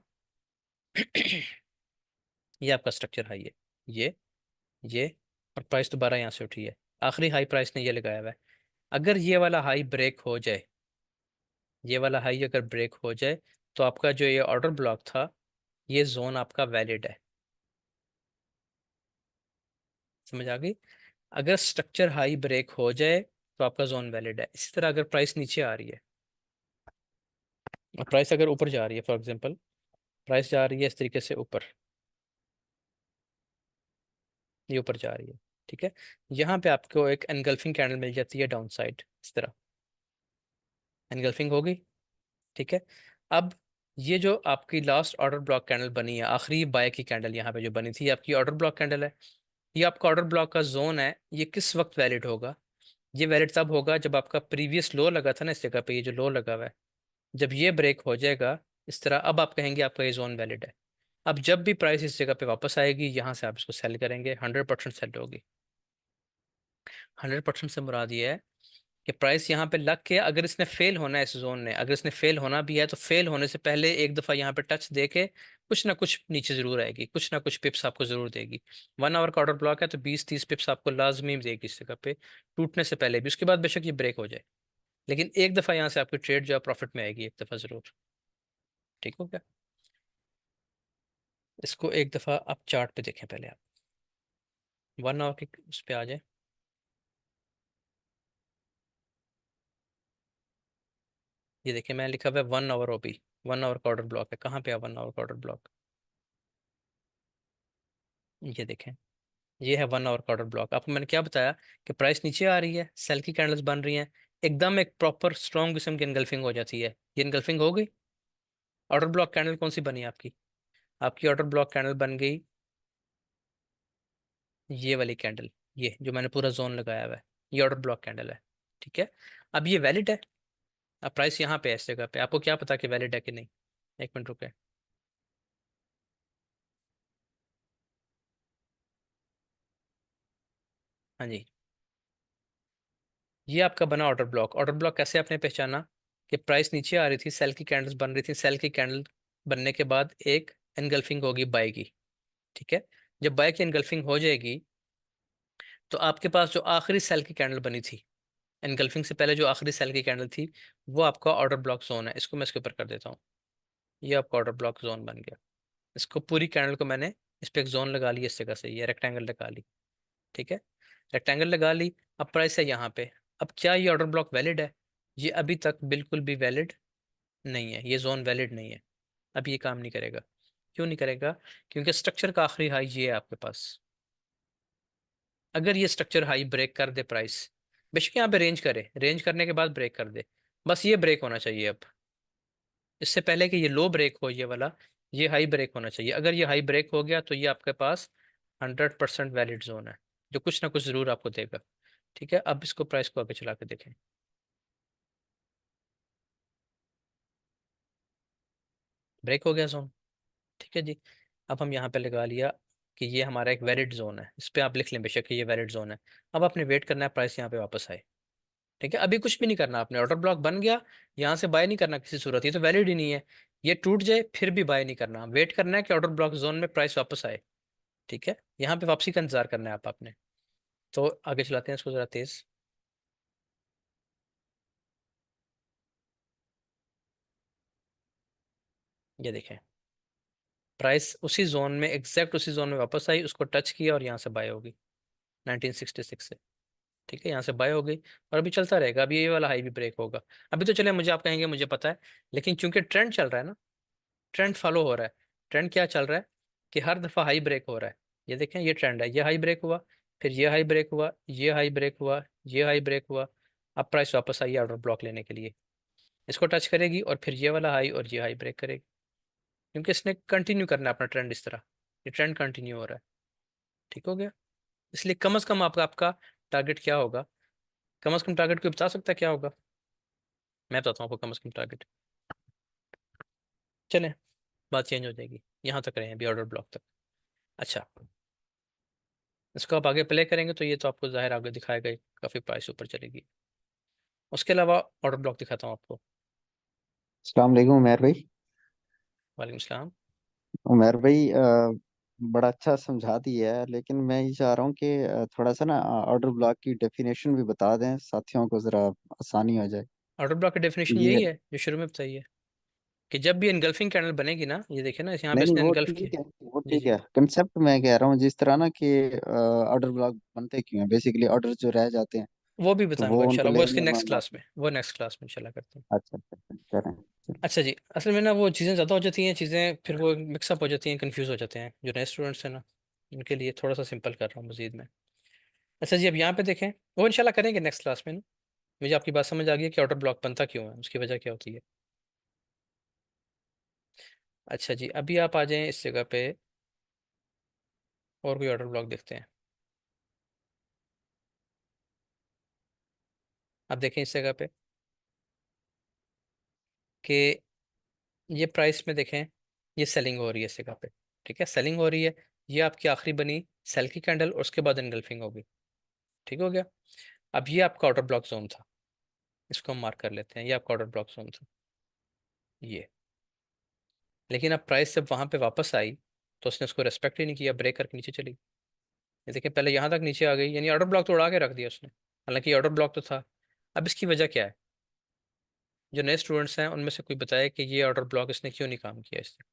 ये आपका स्ट्रक्चर हाई है, ये और प्राइस दोबारा यहाँ से उठी है, आखिरी हाई प्राइस ने ये लगाया हुआ है। अगर ये वाला हाई ब्रेक हो जाए, ये वाला हाई अगर ब्रेक हो जाए, तो आपका जो ये ऑर्डर ब्लॉक था, ये जोन आपका वैलिड है। समझ आ गई? अगर स्ट्रक्चर हाई ब्रेक हो जाए तो आपका जोन वैलिड है। इसी तरह अगर प्राइस नीचे आ रही है और प्राइस अगर ऊपर जा रही है, फॉर एग्जांपल प्राइस जा रही है इस तरीके से ऊपर, ये ऊपर जा रही है, ठीक है, यहाँ पे आपको एक एनगल्फिंग कैंडल मिल जाती है डाउन साइड, इस तरह एनगल्फिंग होगी, ठीक है। अब ये जो आपकी लास्ट ऑर्डर ब्लॉक कैंडल बनी है, आखिरी बाय की कैंडल यहाँ पे जो बनी थी, ये आपकी ऑर्डर ब्लॉक कैंडल है। ये आपका ऑर्डर ब्लॉक का जोन है, ये किस वक्त वैलिड होगा? ये वैलिड तब होगा जब आपका प्रीवियस लो लगा था ना इस जगह पे, ये जो लो लगा हुआ है, जब ये ब्रेक हो जाएगा इस तरह, अब आप कहेंगे आपका ये जोन वैलिड है। अब जब भी प्राइस इस जगह पे वापस आएगी, यहाँ से आप इसको सेल करेंगे, 100% सेल होगी। 100% से मुराद ये है कि प्राइस यहाँ पे लग के, अगर इसने फेल होना है, इस जोन ने अगर इसने फेल होना भी है, तो फेल होने से पहले एक दफ़ा यहाँ पे टच दे के कुछ ना कुछ नीचे ज़रूर आएगी, कुछ ना कुछ पिप्स आपको ज़रूर देगी। 1 आवर का ऑर्डर ब्लॉक है तो 20-30 पिप्स आपको लाजमी देगी इस जगह पे, टूटने से पहले भी। उसके बाद बेशक ये ब्रेक हो जाए, लेकिन एक दफ़ा यहाँ से आपकी ट्रेड जो है प्रॉफिट में आएगी, एक दफ़ा ज़रूर। ठीक हो गया? इसको एक दफ़ा आप चार्ट पे देखें पहले, आप 1 आवर के उस पर आ जाए। ये देखिए, मैंने लिखा हुआ है 1 आवर ओपी, 1 आवर का ऑर्डर ब्लॉक है। कहाँ पे है 1 आवर का ऑर्डर ब्लॉक? ये देखें, ये है 1 आवर का ऑर्डर ब्लॉक। आपको मैंने क्या बताया कि प्राइस नीचे आ रही है, सेल की कैंडल्स बन रही हैं, एकदम एक प्रॉपर स्ट्रॉन्ग किस्म की एनगल्फिंग हो जाती है, ये एनगल्फिंग हो गई। ऑर्डर ब्लॉक कैंडल कौन सी बनी आपकी? आपकी ऑर्डर ब्लॉक कैंडल बन गई ये वाली कैंडल, ये जो मैंने पूरा जोन लगाया हुआ है, ये ऑर्डर ब्लॉक कैंडल है, ठीक है। अब ये वैलिड है। अब प्राइस यहाँ पे है इस जगह पे, आपको क्या पता कि वैलिड है कि नहीं? एक मिनट रुके। हाँ जी, ये आपका बना ऑर्डर ब्लॉक। ऑर्डर ब्लॉक कैसे आपने पहचाना? कि प्राइस नीचे आ रही थी, सेल की कैंडल्स बन रही थी, सेल की कैंडल बनने के बाद एक एनगल्फिंग होगी बाय की, ठीक है। जब बाय की एनगल्फिंग हो जाएगी, तो आपके पास जो आखिरी सेल की कैंडल बनी थी, एनगल्फिंग से पहले जो आखिरी सेल की कैंडल थी, वो आपका ऑर्डर ब्लॉक जोन है। इसको मैं इसके ऊपर कर देता हूँ, ये आपका ऑर्डर ब्लॉक जोन बन गया। इसको पूरी कैंडल को मैंने इस पर एक जोन लगा लिया, इस जगह से ये रेक्टेंगल लगा ली, ठीक है, रेक्टेंगल लगा ली। अब प्राइस है यहाँ पे। अब क्या ये ऑर्डर ब्लॉक वैलिड है? ये अभी तक बिल्कुल भी वैलिड नहीं है, ये जोन वैलिड नहीं है। अब ये काम नहीं करेगा। क्यों नहीं करेगा? क्योंकि स्ट्रक्चर का आखिरी हाई ये है आपके पास। अगर ये स्ट्रक्चर हाई ब्रेक कर दे प्राइस, बेशक यहाँ पे रेंज करे, रेंज करने के बाद ब्रेक कर दे, बस ये ब्रेक होना चाहिए। अब इससे पहले कि ये लो ब्रेक हो, ये वाला, ये हाई ब्रेक होना चाहिए। अगर ये हाई ब्रेक हो गया, तो ये आपके पास 100% वैलिड जोन है, जो कुछ ना कुछ ज़रूर आपको देगा। ठीक है, अब इसको प्राइस को आगे चला के देखें। ब्रेक हो गया जोन, ठीक है जी। अब हम यहाँ पे लगा लिया कि ये हमारा एक वैलिड जोन है, इस पर आप लिख लें बेशक कि ये वैलिड जोन है। अब आपने वेट करना है प्राइस यहाँ पे वापस आए। ठीक है, अभी कुछ भी नहीं करना आपने, ऑर्डर ब्लॉक बन गया, यहाँ से बाय नहीं करना किसी सूरत, ये तो वैलिड ही नहीं है। ये टूट जाए फिर भी बाय नहीं करना, वेट करना है कि ऑर्डर ब्लॉक जोन में प्राइस वापस आए। ठीक है, यहाँ पे वापसी का इंतजार करना है आपने। तो आगे चलाते हैं इसको ज़रा तेज़। ये देखें, प्राइस उसी जोन में, एग्जैक्ट उसी जोन में वापस आई, उसको टच किया और यहाँ से बाय होगी 1966 से। ठीक है, यहाँ से बाय हो गई और अभी चलता रहेगा, अभी ये वाला हाई भी ब्रेक होगा। अभी तो चले, मुझे आप कहेंगे मुझे पता है, लेकिन चूंकि ट्रेंड चल रहा है ना, ट्रेंड फॉलो हो रहा है। ट्रेंड क्या चल रहा है कि हर दफ़ा हाई ब्रेक हो रहा है। ये देखें, ये ट्रेंड है, ये हाई ब्रेक हुआ, फिर ये हाई ब्रेक हुआ, ये हाई ब्रेक हुआ, ये हाई ब्रेक हुआ। अब प्राइस वापस आई ऑर्डर ब्लॉक लेने के लिए, इसको टच करेगी और फिर ये वाला हाई और ये हाई ब्रेक करेगी, क्योंकि इसने कंटिन्यू करना है अपना ट्रेंड इस तरह। ये ट्रेंड कंटिन्यू हो रहा है। ठीक हो गया। इसलिए कम से कम आपका आपका टारगेट क्या होगा? कम से कम टारगेट कोई बता सकता है क्या होगा? मैं बताता हूँ आपको कम से कम टारगेट। चलें, बात चेंज हो जाएगी, यहाँ तक रहे अभी ऑर्डर ब्लॉक तक। अच्छा, इसको आप आगे प्ले करेंगे तो ये तो आपको जाहिर आगे दिखाएगा ही, काफ़ी प्राइस ऊपर चलेगी। उसके अलावा ऑर्डर ब्लॉक दिखाता हूँ आपको। अस्सलाम वालेकुम उमर भाई। वालेकुम सलाम। उमर भाई बड़ा अच्छा समझा दिया है, लेकिन मैं ये चाह रहा हूँ कि थोड़ा सा ना ऑर्डर ब्लॉक की डेफिनेशन भी बता दें साथियों को, ज़रा आसानी हो जाए। ऑर्डर ब्लॉक की डेफिनेशन ये यही है जो शुरू में बताई है, कि जब भी इनगल्फिंग कैंडल बनेगी ना, ये देखिए ना, यहाँ पे नहीं नहीं, इसने वो इनगल्फ किया। ठीक है, वो जी ठीक जी, है। कंसेप्ट मैं कह रहा हूँ जिस तरह ना कि ऑर्डर ब्लॉक बनते क्यों हैं, बेसिकली ऑर्डर जो रह जाते हैं वो भी तो बताऊंगा वो उनको इंशाल्लाह, वो इसकी लेने में नेक्स्ट क्लास में, वो नेक्स्ट क्लास में इंशाल्लाह करते हैं। अच्छा अच्छा अच्छा, करें चलिए। अच्छा जी, असल में ना वो चीज़ें ज़्यादा हो जाती हैं, चीज़ें फिर वो मिक्सअप हो जाती हैं, कंफ्यूज हो जाते हैं जो नए स्टूडेंट्स हैं ना, उनके लिए थोड़ा सा सिंपल कर रहा हूँ मजीद में। अच्छा जी, अब यहाँ पे देखें, वो इंशाल्लाह करेंगे नेक्स्ट क्लास में ना। मुझे आपकी बात समझ आ गई है कि ऑर्डर ब्लॉक बनता क्यों है, उसकी वजह क्या होती है। अच्छा जी, अभी आप आ जाएं इस जगह पे और कोई ऑर्डर ब्लॉक देखते हैं। आप देखें इस जगह पे कि ये प्राइस में देखें, ये सेलिंग हो रही है इस जगह पे। ठीक है, सेलिंग हो रही है, ये आपकी आखिरी बनी सेल की कैंडल और उसके बाद इनगल्फिंग होगी। ठीक हो गया। अब ये आपका ऑर्डर ब्लॉक जोन था, इसको हम मार्क कर लेते हैं, ये आपका ऑर्डर ब्लॉक जोन था ये। लेकिन अब प्राइस जब वहां पे वापस आई तो उसने उसको रेस्पेक्ट ही नहीं किया, ब्रेक करके नीचे चली। ये देखिए, पहले यहाँ तक नीचे आ गई, यानी ऑर्डर ब्लॉक तो उड़ा के रख दिया उसने, हालांकि ऑर्डर ब्लॉक तो था। अब इसकी वजह क्या है? जो नए स्टूडेंट्स हैं उनमें से कोई बताए कि ये ऑर्डर ब्लॉक इसने क्यों नहीं काम किया, इसने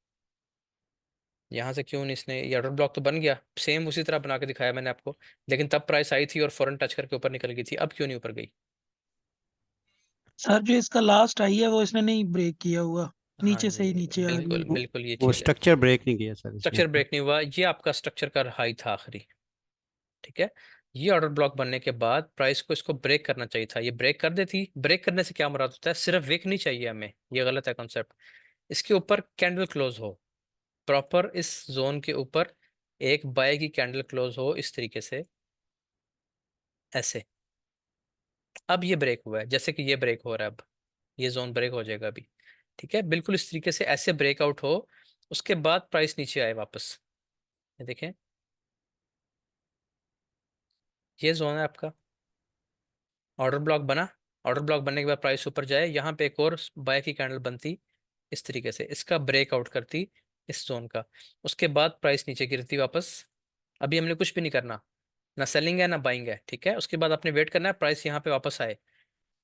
यहाँ से क्यों नहीं, इसने ये ऑर्डर ब्लॉक तो बन गया, सेम उसी तरह बना के दिखाया मैंने आपको, लेकिन तब प्राइस आई थी और फौरन टच करके ऊपर निकल गई थी, अब क्यों नहीं ऊपर गई? सर जो इसका लास्ट आई है वो इसने नहीं ब्रेक किया हुआ, हाँ नीचे से ही जी, नीचे आ गई बिल्कुल वो। बिल्कुल, ये वो चीज़ है। स्ट्रक्चर ब्रेक नहीं किया सर इसने स्ट्रक्चर अपना। ब्रेक नहीं हुआ, ये आपका स्ट्रक्चर का हाई था आखिरी। ठीक है, ये ऑर्डर ब्लॉक बनने के बाद प्राइस को इसको ब्रेक करना चाहिए था, ये ब्रेक कर देती। ब्रेक करने से क्या मुराद होता है? सिर्फ विक नहीं चाहिए हमें, ये गलत है कॉन्सेप्ट। इसके ऊपर कैंडल क्लोज हो प्रॉपर, इस जोन के ऊपर एक बाय की कैंडल क्लोज हो इस तरीके से, ऐसे। अब ये ब्रेक हुआ है, जैसे कि ये ब्रेक हो रहा है, अब ये जोन ब्रेक हो जाएगा अभी। ठीक है, बिल्कुल इस तरीके से ऐसे ब्रेकआउट हो, उसके बाद प्राइस नीचे आए वापस। ये देखें, ये जोन है आपका, ऑर्डर ब्लॉक बना, ऑर्डर ब्लॉक बनने के बाद प्राइस ऊपर जाए, यहाँ पे एक और बाय की कैंडल बनती इस तरीके से, इसका ब्रेकआउट करती इस जोन का, उसके बाद प्राइस नीचे गिरती वापस। अभी हमने कुछ भी नहीं करना, ना सेलिंग है ना बाइंग है। ठीक है, उसके बाद आपने वेट करना है प्राइस यहाँ पे वापस आए,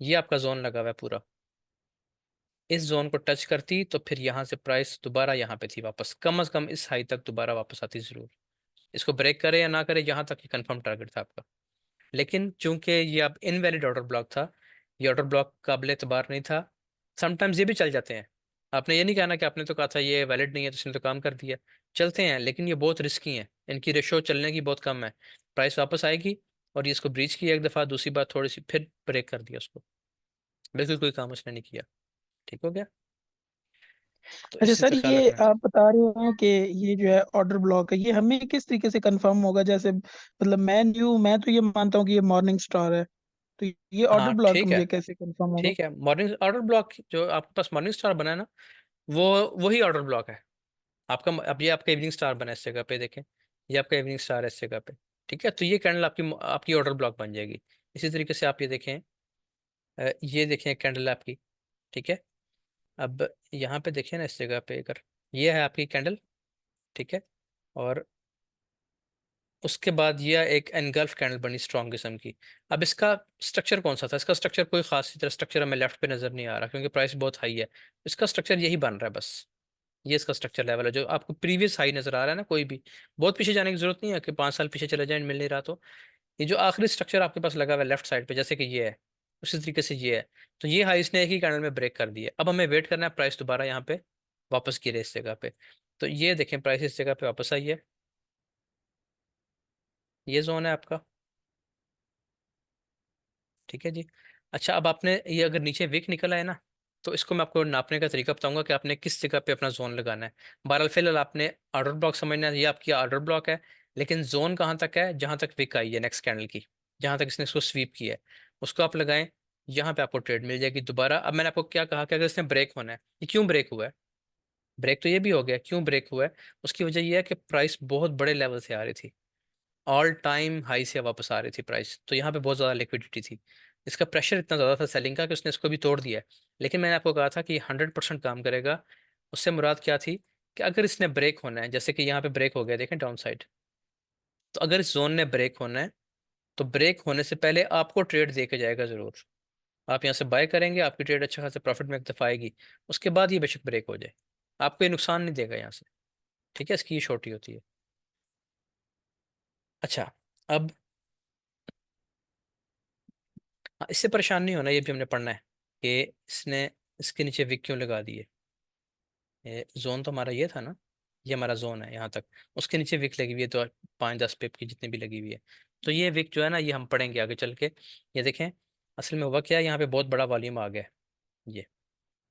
ये आपका जोन लगा हुआ है पूरा, इस जोन को टच करती तो फिर यहाँ से प्राइस दोबारा यहाँ पे थी वापस, कम अज कम इस हाई तक दोबारा वापस आती जरूर। इसको ब्रेक करे या ना करे, यहाँ तक ही कंफर्म टारगेट था आपका। लेकिन चूंकि ये अब इनवैलिड ऑर्डर ब्लॉक था, ये ऑर्डर ब्लॉक काबिल एतबार नहीं था। समटाइम्स ये भी चल जाते हैं, आपने ये नहीं कहना कि आपने तो कहा था ये वैलिड नहीं है तो इसने तो काम कर दिया। चलते हैं, लेकिन ये बहुत रिस्की हैं, इनकी रेशो चलने की बहुत कम है। प्राइस वापस आएगी और ये इसको ब्रीच किया एक दफ़ा, दूसरी बार थोड़ी सी फिर ब्रेक कर दिया उसको, बिल्कुल कोई काम उसने नहीं किया। ठीक हो गया, तो अच्छा इस चीज़ सर, का ख्याल ये रखना है। आप बता रहे हैं कि ये जो है ऑर्डर ब्लॉक है, ये हमें किस तरीके से कंफर्म होगा? जैसे मतलब मैं तो ये मानता हूँ कि ये मॉर्निंग स्टार है, तो ये ऑर्डर हाँ ब्लॉक ठीक है, मुझे कैसे कंफर्म होगा? ठीक है, मॉर्निंग ऑर्डर ब्लॉक जो आपके पास मॉर्निंग स्टार बना है ना, वो वही ऑर्डर ब्लॉक है आपका। अब ये आपका इवनिंग स्टार बना है इस जगह पे देखें, ये आपका इवनिंग स्टार है इस जगह पे। ठीक है, तो ये कैंडल आपकी आपकी ऑर्डर ब्लॉक बन जाएगी। इसी तरीके से आप ये देखें, ये देखें कैंडल आपकी। ठीक है, अब यहाँ पे देखिए ना इस जगह पे, अगर ये है आपकी कैंडल, ठीक है, और उसके बाद ये एक एनगल्फ कैंडल बनी स्ट्रॉन्ग किस्म की। अब इसका स्ट्रक्चर कौन सा था? इसका स्ट्रक्चर कोई खास तरह स्ट्रक्चर हमें लेफ्ट पे नज़र नहीं आ रहा क्योंकि प्राइस बहुत हाई है। इसका स्ट्रक्चर यही बन रहा है बस। ये इसका स्ट्रक्चर लेवल है जो आपको प्रीवियस हाई नज़र आ रहा है ना। कोई भी बहुत पीछे जाने की जरूरत नहीं है कि 5 साल पीछे चले जाए मिल नहीं रहा। तो ये जो आखिरी स्ट्रक्चर आपके पास लगा हुआ है लेफ्ट साइड पे, जैसे कि ये है, उसी तरीके से ये है। तो ये हाई इसने एक ही कैंडल में ब्रेक कर दिया। अब हमें वेट करना है प्राइस दोबारा यहाँ पे वापस गिरे इस जगह पे। तो ये देखें प्राइस इस जगह पे वापस आई है। ये जोन है आपका। ठीक है जी। अच्छा, अब आपने ये अगर नीचे विक निकला है ना, तो इसको मैं आपको नापने का तरीका बताऊंगा कि आपने किस जगह पे अपना जोन लगाना है। बहरहाल फिलहाल आपने ऑर्डर ब्लॉक समझना है, ये आपकी ऑर्डर ब्लॉक है। लेकिन जोन कहाँ तक है? जहाँ तक विक आई है नेक्स्ट कैंडल की, जहाँ तक इसने इसको स्वीप किया है, उसको आप लगाएं। यहाँ पे आपको ट्रेड मिल जाएगी दोबारा। अब मैंने आपको क्या कहा कि अगर इसने ब्रेक होना है, ये क्यों ब्रेक हुआ है? ब्रेक तो ये भी हो गया, क्यों ब्रेक हुआ है? उसकी वजह यह है कि प्राइस बहुत बड़े लेवल से आ रही थी, ऑल टाइम हाई से वापस आ रही थी प्राइस। तो यहाँ पे बहुत ज़्यादा लिक्विडिटी थी, इसका प्रेशर इतना ज़्यादा था सेलिंग का कि उसने इसको भी तोड़ दिया है। लेकिन मैंने आपको कहा था कि 100% काम करेगा। उससे मुराद क्या थी कि अगर इसने ब्रेक होना है, जैसे कि यहाँ पे ब्रेक हो गया देखें डाउन साइड, तो अगर इस जोन ने ब्रेक होना है तो ब्रेक होने से पहले आपको ट्रेड दे के जाएगा ज़रूर। आप यहाँ से बाय करेंगे, आपकी ट्रेड अच्छा खासा प्रॉफिट में एक दफ़ा आएगी। उसके बाद ये बेशक ब्रेक हो जाए, आपको ये नुकसान नहीं देगा यहाँ से। ठीक है, इसकी ये छोटी होती है। अच्छा, अब हाँ, इससे परेशान नहीं होना, ये भी हमने पढ़ना है कि इसने इसके नीचे विक क्यों लगा दिए। ये जोन तो हमारा ये था ना, ये हमारा जोन है यहाँ तक। उसके नीचे विक लगी हुई है तो 5-10 पिप की जितनी भी लगी हुई है। तो ये विक जो है ना, ये हम पढ़ेंगे आगे चल के। ये देखें असल में हुआ क्या है, यहाँ पे बहुत बड़ा वॉल्यूम आ गया है ये।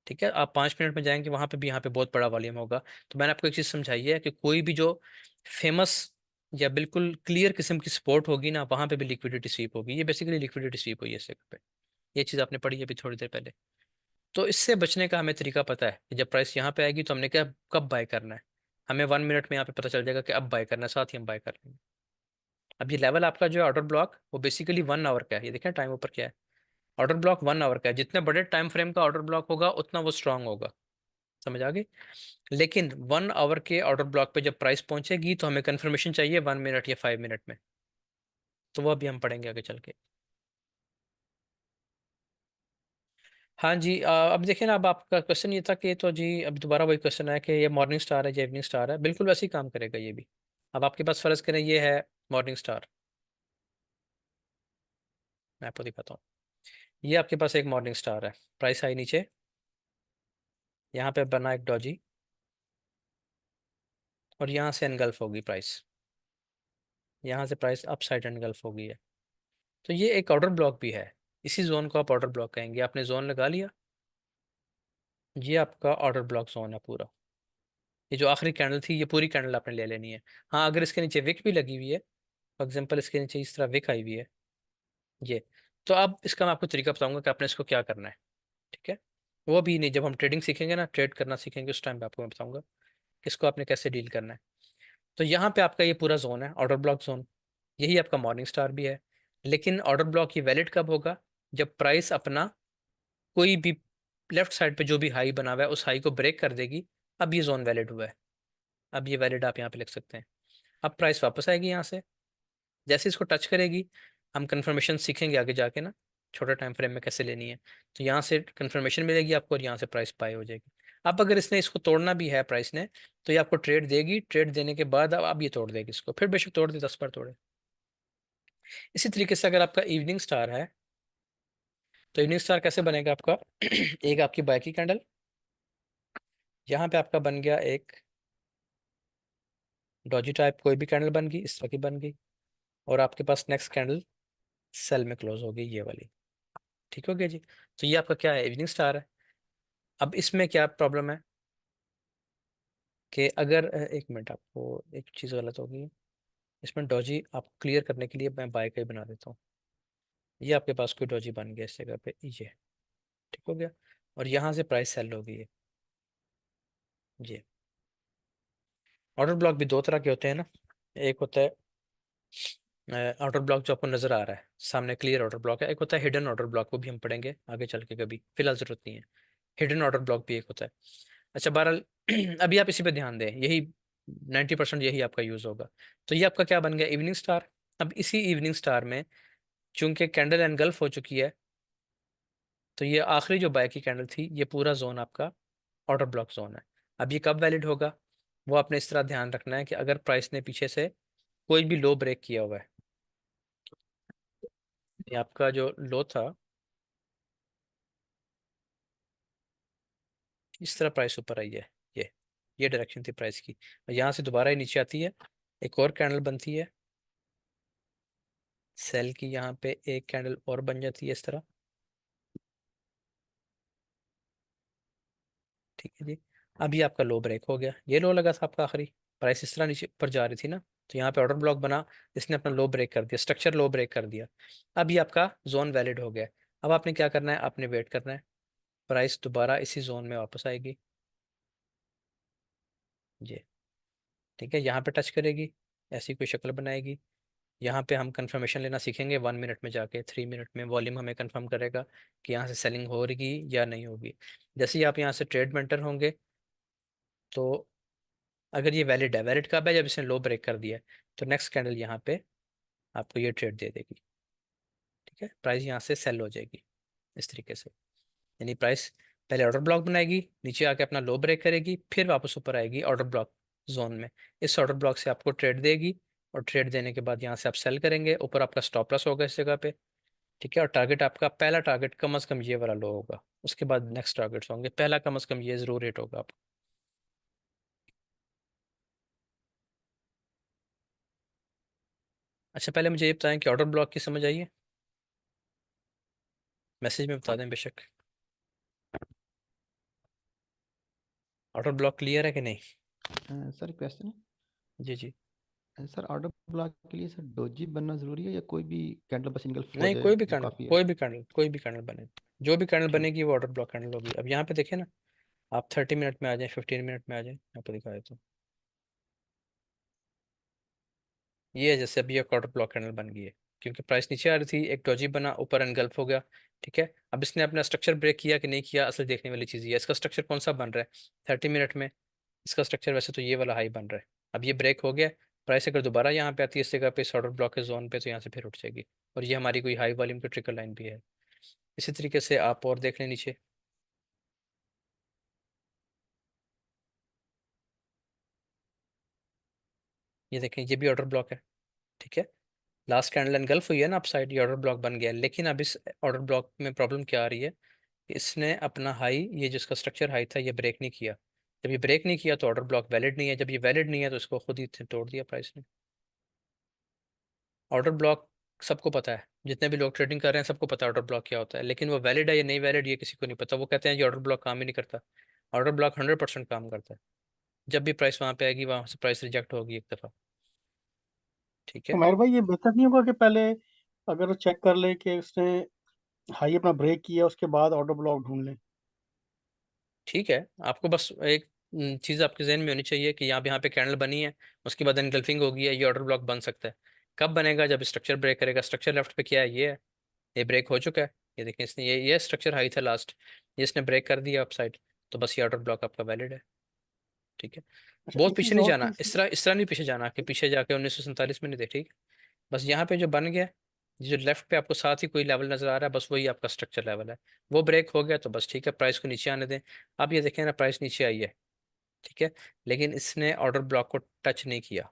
ठीक है, आप 5 मिनट में जाएंगे वहाँ पे भी, यहाँ पे बहुत बड़ा वॉल्यूम होगा। तो मैंने आपको एक चीज़ समझाई है कि कोई भी जो फेमस या बिल्कुल क्लियर किस्म की सपोर्ट होगी ना, वहाँ पे भी लिक्विडिटी स्वीप होगी। ये बेसिकली लिक्विडिटी स्वीप हुई है इस जगह पे। ये चीज़ आपने पढ़ी है अभी थोड़ी देर पहले। तो इससे बचने का हमें तरीका पता है कि जब प्राइस यहाँ पे आएगी तो हमने क्या कब बाय करना है। हमें 1 मिनट में यहाँ पे पता चल जाएगा कि अब बाय करना है, साथ ही हम बाय कर लेंगे। अब ये लेवल आपका जो है ऑर्डर ब्लॉक, वो बेसिकली 1 आवर का है। ये देखें टाइम ऊपर क्या है, ऑर्डर ब्लॉक 1 आवर का है। जितने बड़े टाइम फ्रेम का ऑर्डर ब्लॉक होगा उतना वो स्ट्रांग होगा। समझ आ गई? लेकिन 1 आवर के ऑर्डर ब्लॉक पे जब प्राइस पहुंचेगी तो हमें कंफर्मेशन चाहिए 1 मिनट या 5 मिनट में। तो वो अभी हम पढ़ेंगे आगे चल के। हाँ जी, अब देखिए ना, अब आपका क्वेश्चन ये था कि तो जी अब दोबारा वही क्वेश्चन है कि ये मॉर्निंग स्टार है या इवनिंग स्टार है। बिल्कुल वैसे ही काम करेगा ये भी। अब आपके पास फ़र्ज़ करें ये है मॉर्निंग स्टार, मैं आपको दिखाता हूँ। ये आपके पास एक मॉर्निंग स्टार है, प्राइस आई नीचे, यहाँ पे बना एक डॉजी, और यहाँ से एनगल्फ होगी प्राइस, यहाँ से प्राइस अप साइड एनगल्फ हो गई है। तो ये एक ऑर्डर ब्लॉक भी है। इसी जोन को आप ऑर्डर ब्लॉक कहेंगे। आपने जोन लगा लिया, ये आपका ऑर्डर ब्लॉक जोन है पूरा। ये जो आखिरी कैंडल थी, ये पूरी कैंडल आपने ले लेनी है। हाँ, अगर इसके नीचे विक भी लगी हुई है, फॉर एग्जाम्पल इसके नीचे इस तरह विक आई हुई है ये, तो अब इसका मैं आपको तरीका बताऊंगा कि आपने इसको क्या करना है। ठीक है, वो भी नहीं, जब हम ट्रेडिंग सीखेंगे ना, ट्रेड करना सीखेंगे, उस टाइम पे आपको मैं बताऊंगा कि इसको आपने कैसे डील करना है। तो यहाँ पे आपका ये पूरा जोन है ऑर्डर ब्लॉक जोन, यही आपका मॉर्निंग स्टार भी है। लेकिन ऑर्डर ब्लॉक ये वैलिड कब होगा? जब प्राइस अपना कोई भी लेफ्ट साइड पे जो भी हाई बना हुआ है उस हाई को ब्रेक कर देगी। अब ये जोन वैलिड हुआ है। अब ये वैलिड आप यहाँ पे लिख सकते हैं। अब प्राइस वापस आएगी यहाँ से, जैसे इसको टच करेगी, हम कंफर्मेशन सीखेंगे आगे जाके ना छोटे टाइम फ्रेम में कैसे लेनी है। तो यहाँ से कंफर्मेशन मिलेगी आपको और यहाँ से प्राइस बाय हो जाएगी। अब अगर इसने इसको तोड़ना भी है प्राइस ने, तो ये आपको ट्रेड देगी। ट्रेड देने के बाद अब ये तोड़ देगी इसको, फिर बेशक तोड़ दे, 10 बार तोड़े। इसी तरीके से अगर आपका इवनिंग स्टार है, तो इवनिंग स्टार कैसे बनेगा आपका एक आपकी बाय की कैंडल, यहाँ पे आपका बन गया एक डॉजी टाइप कोई भी कैंडल बन गई, इस तरह की बन गई, और आपके पास नेक्स्ट कैंडल सेल में क्लोज हो गई ये वाली। ठीक हो गया जी। तो ये आपका क्या है, इवनिंग स्टार है। अब इसमें क्या प्रॉब्लम है कि अगर एक मिनट, आपको एक चीज़ गलत होगी इसमें। डॉजी आपको क्लियर करने के लिए मैं बाय का ही बना देता हूँ। ये आपके पास कोई डॉजी बन गया इस जगह पे, ये ठीक हो गया, और यहाँ से प्राइस सेल हो गई है ये। ऑर्डर ब्लॉक भी दो तरह के होते हैं ना, एक होता है आउटर ब्लॉक जो आपको नजर आ रहा है सामने, क्लियर आउटर ब्लॉक है। एक होता है हिडन आउटर ब्लॉक, वो भी हम पढ़ेंगे आगे चल के कभी, फिलहाल जरूरत नहीं है। हिडन आउटर ब्लॉक भी एक होता है। अच्छा बहरहाल अभी आप इसी पे ध्यान दें, यही 90% यही आपका यूज होगा। तो ये आपका क्या बन गया, इवनिंग स्टार। अब इसी इवनिंग स्टार में चूंकि कैंडल एनगल्फ हो चुकी है, तो ये आखिरी जो बाय की कैंडल थी, ये पूरा जोन आपका आउटर ब्लॉक जोन है। अब ये कब वैलिड होगा, वो आपने इस तरह ध्यान रखना है कि अगर प्राइस ने पीछे से कोई भी लो ब्रेक किया हुआ है, ये आपका जो लो था, इस तरह प्राइस ऊपर आई है, ये डायरेक्शन थी प्राइस की, और यहाँ से दोबारा ही नीचे आती है, एक और कैंडल बनती है सेल की, यहाँ पे एक कैंडल और बन जाती है इस तरह, ठीक है जी। अब ये आपका लो ब्रेक हो गया, ये लो लगा था आपका आखिरी, प्राइस इस तरह नीचे ऊपर जा रही थी ना, तो यहाँ पे ऑर्डर ब्लॉक बना, इसने अपना लो ब्रेक कर दिया, स्ट्रक्चर लो ब्रेक कर दिया। अब ये आपका जोन वैलिड हो गया। अब आपने क्या करना है, आपने वेट करना है, प्राइस दोबारा इसी जोन में वापस आएगी जी, ठीक है, यहाँ पे टच करेगी, ऐसी कोई शक्ल बनाएगी। यहाँ पे हम कंफर्मेशन लेना सीखेंगे 1 मिनट में जाके, 3 मिनट में वॉल्यूम हमें कंफर्म करेगा कि यहाँ से सेलिंग हो रही या नहीं होगी। जैसे ही आप यहाँ से ट्रेड में एंटर होंगे, तो अगर ये वैलिड है, वैलिड कब है, जब इसने लो ब्रेक कर दिया है, तो नेक्स्ट कैंडल यहाँ पे आपको ये ट्रेड दे देगी, ठीक है, प्राइस यहाँ से सेल हो जाएगी इस तरीके से। यानी प्राइस पहले ऑर्डर ब्लॉक बनाएगी, नीचे आके अपना लो ब्रेक करेगी, फिर वापस ऊपर आएगी ऑर्डर ब्लॉक जोन में, इस ऑर्डर ब्लॉक से आपको ट्रेड देगी, और ट्रेड देने के बाद यहाँ से आप सेल करेंगे, ऊपर आपका स्टॉप लॉस होगा इस जगह पे, ठीक है, और टारगेट आपका पहला टारगेट कम अज कम ये वाला लो होगा, उसके बाद नेक्स्ट टारगेट्स होंगे, पहला कम अज कम ये जरूर रेट होगा आपका। अच्छा पहले मुझे ये बताएं कि ऑर्डर ब्लॉक की समझ आई है, मैसेज में बता दें बेशक। ऑर्डर ब्लॉक क्लियर है कि नहीं? सर क्वेश्चन जी जी। है सर, ऑर्डर ब्लॉक के लिए सर डोजी बनना जरूरी है या कोई भी कैंडल बस इनगल्फ हो नहीं, जाए कोई भी वो कैंडल, काफी है? कोई भी कैंडल, कोई भी कैंडल बने, जो भी कैंडल ठीक। बनेगी वो ऑर्डर ब्लॉक कैंडल होगी। अब यहाँ पे देखिए ना, आप 30 मिनट में आ जाए, 15 मिनट में आ जाए, यहाँ पे दिखाए तो ये है, जैसे अभी एक ऑर्डर ब्लॉक कैंडल बन गई है, क्योंकि प्राइस नीचे आ रही थी, एक डोजी बना, ऊपर एनगल्फ हो गया, ठीक है। अब इसने अपना स्ट्रक्चर ब्रेक किया कि नहीं किया, असल देखने वाली चीज़ ये है, इसका स्ट्रक्चर कौन सा बन रहा है 30 मिनट में, इसका स्ट्रक्चर वैसे तो ये वाला हाई बन रहा है। अब ये ब्रेक हो गया, प्राइस अगर दोबारा यहाँ पे आती है इस जगह पे, इस ऑर्डर ब्लॉक के जोन पे, तो यहाँ से फिर उठ जाएगी, और ये हमारी कोई हाई वॉल्यूम की ट्रिकल लाइन भी है। इसी तरीके से आप और देख लें नीचे, ये देखें, ये भी ऑर्डर ब्लॉक है, ठीक है, लास्ट कैंडल एनगल्फ हुई है ना अप साइड, ये ऑर्डर ब्लॉक बन गया है। लेकिन अब इस ऑर्डर ब्लॉक में प्रॉब्लम क्या आ रही है, कि इसने अपना हाई, ये जिसका स्ट्रक्चर हाई था, ये ब्रेक नहीं किया। जब ये ब्रेक नहीं किया तो ऑर्डर ब्लॉक वैलिड नहीं है, जब ये वैलिड नहीं है तो इसको खुद ही तोड़ दिया प्राइस ने। ऑर्डर ब्लॉक सबको पता है, जितने भी लोग ट्रेडिंग कर रहे हैं सबको पता है ऑर्डर ब्लॉक क्या होता है, लेकिन वो वैलिड है या नहीं वैलिड ये किसी को नहीं पता। वो कहते हैं ये ऑर्डर ब्लॉक काम ही नहीं करता। ऑर्डर ब्लॉक 100% काम करता है, जब भी प्राइस वहाँ पे आएगी, वहाँ से प्राइस रिजेक्ट होगी एक दफ़ा, ठीक है। उमर भाई, ये बेहतर नहीं होगा कि पहले अगर वो चेक कर ले कि उसने हाई अपना ब्रेक किया, उसके बाद ऑर्डर ब्लॉक ढूंढ ले? ठीक है, आपको बस एक चीज़ आपके जहन में होनी चाहिए कि यहाँ पे कैंडल बनी है, उसके बाद एनगल्फिंग होगी है, ये ऑर्डर ब्लॉक बन सकता है। कब बनेगा, जब स्ट्रक्चर ब्रेक करेगा। स्ट्रक्चर लेफ्ट पे क्या है, ये है, ये ब्रेक हो चुका है, ये देखिए, इसने ये स्ट्रक्चर हाई था लास्ट, ये इसने ब्रेक कर दिया अपसाइड, तो बस ये ऑर्डर ब्लॉक आपका वैलिड है, ठीक है। अच्छा, बहुत इसी पीछे नहीं जोन जाना, इसी इस तरह नहीं पीछे जाना कि पीछे जाके 1947 में नहीं देख, ठीक है। बस यहाँ पे जो बन गया, जो लेफ्ट पे आपको साथ ही कोई लेवल नजर आ रहा है, बस वही आपका स्ट्रक्चर लेवल है, वो ब्रेक हो गया तो बस ठीक है, प्राइस को नीचे आने दें। अब ये देखें ना, प्राइस नीचे आई है, ठीक है, लेकिन इसने ऑर्डर ब्लॉक को टच नहीं किया,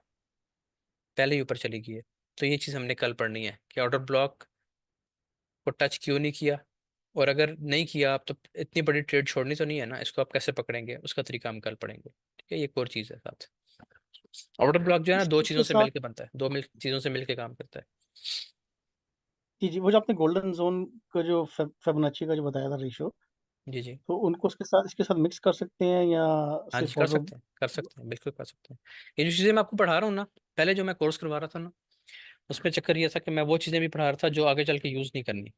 पहले ही ऊपर चली गई है। तो ये चीज़ हमने कल पढ़नी है कि ऑर्डर ब्लॉक को टच क्यों नहीं किया, और अगर नहीं किया आप, तो इतनी बड़ी ट्रेड छोड़नी तो नहीं है ना, इसको आप कैसे पकड़ेंगे, उसका तरीका हम कल पढ़ेंगे, ठीक है। ये एक और चीज़ है साथ, ऑर्डर ब्लॉक जो है ना, दो चीज़ों इसके से साथ। मिलकर बनता है, चीज़ों से मिलकर काम करता है। जी जी, वो जो आपने गोल्डन जोन का जो फिबोनाची का जो बताया था रेशियो, जी जी। तो उनको उसके साथ इसके साथ मिक्स कर सकते हैं या हाँ जी, सिर्फ कर ऑर्डर? सकते हैं, कर सकते हैं, बिल्कुल कर सकते हैं। ये जो चीज़ें मैं आपको पढ़ा रहा हूँ ना, पहले जो मैं कोर्स करवा रहा था ना, उसमें चक्कर ये था कि मैं वो चीज़ें भी पढ़ा रहा था जो आगे चल के यूज़ नहीं करनी,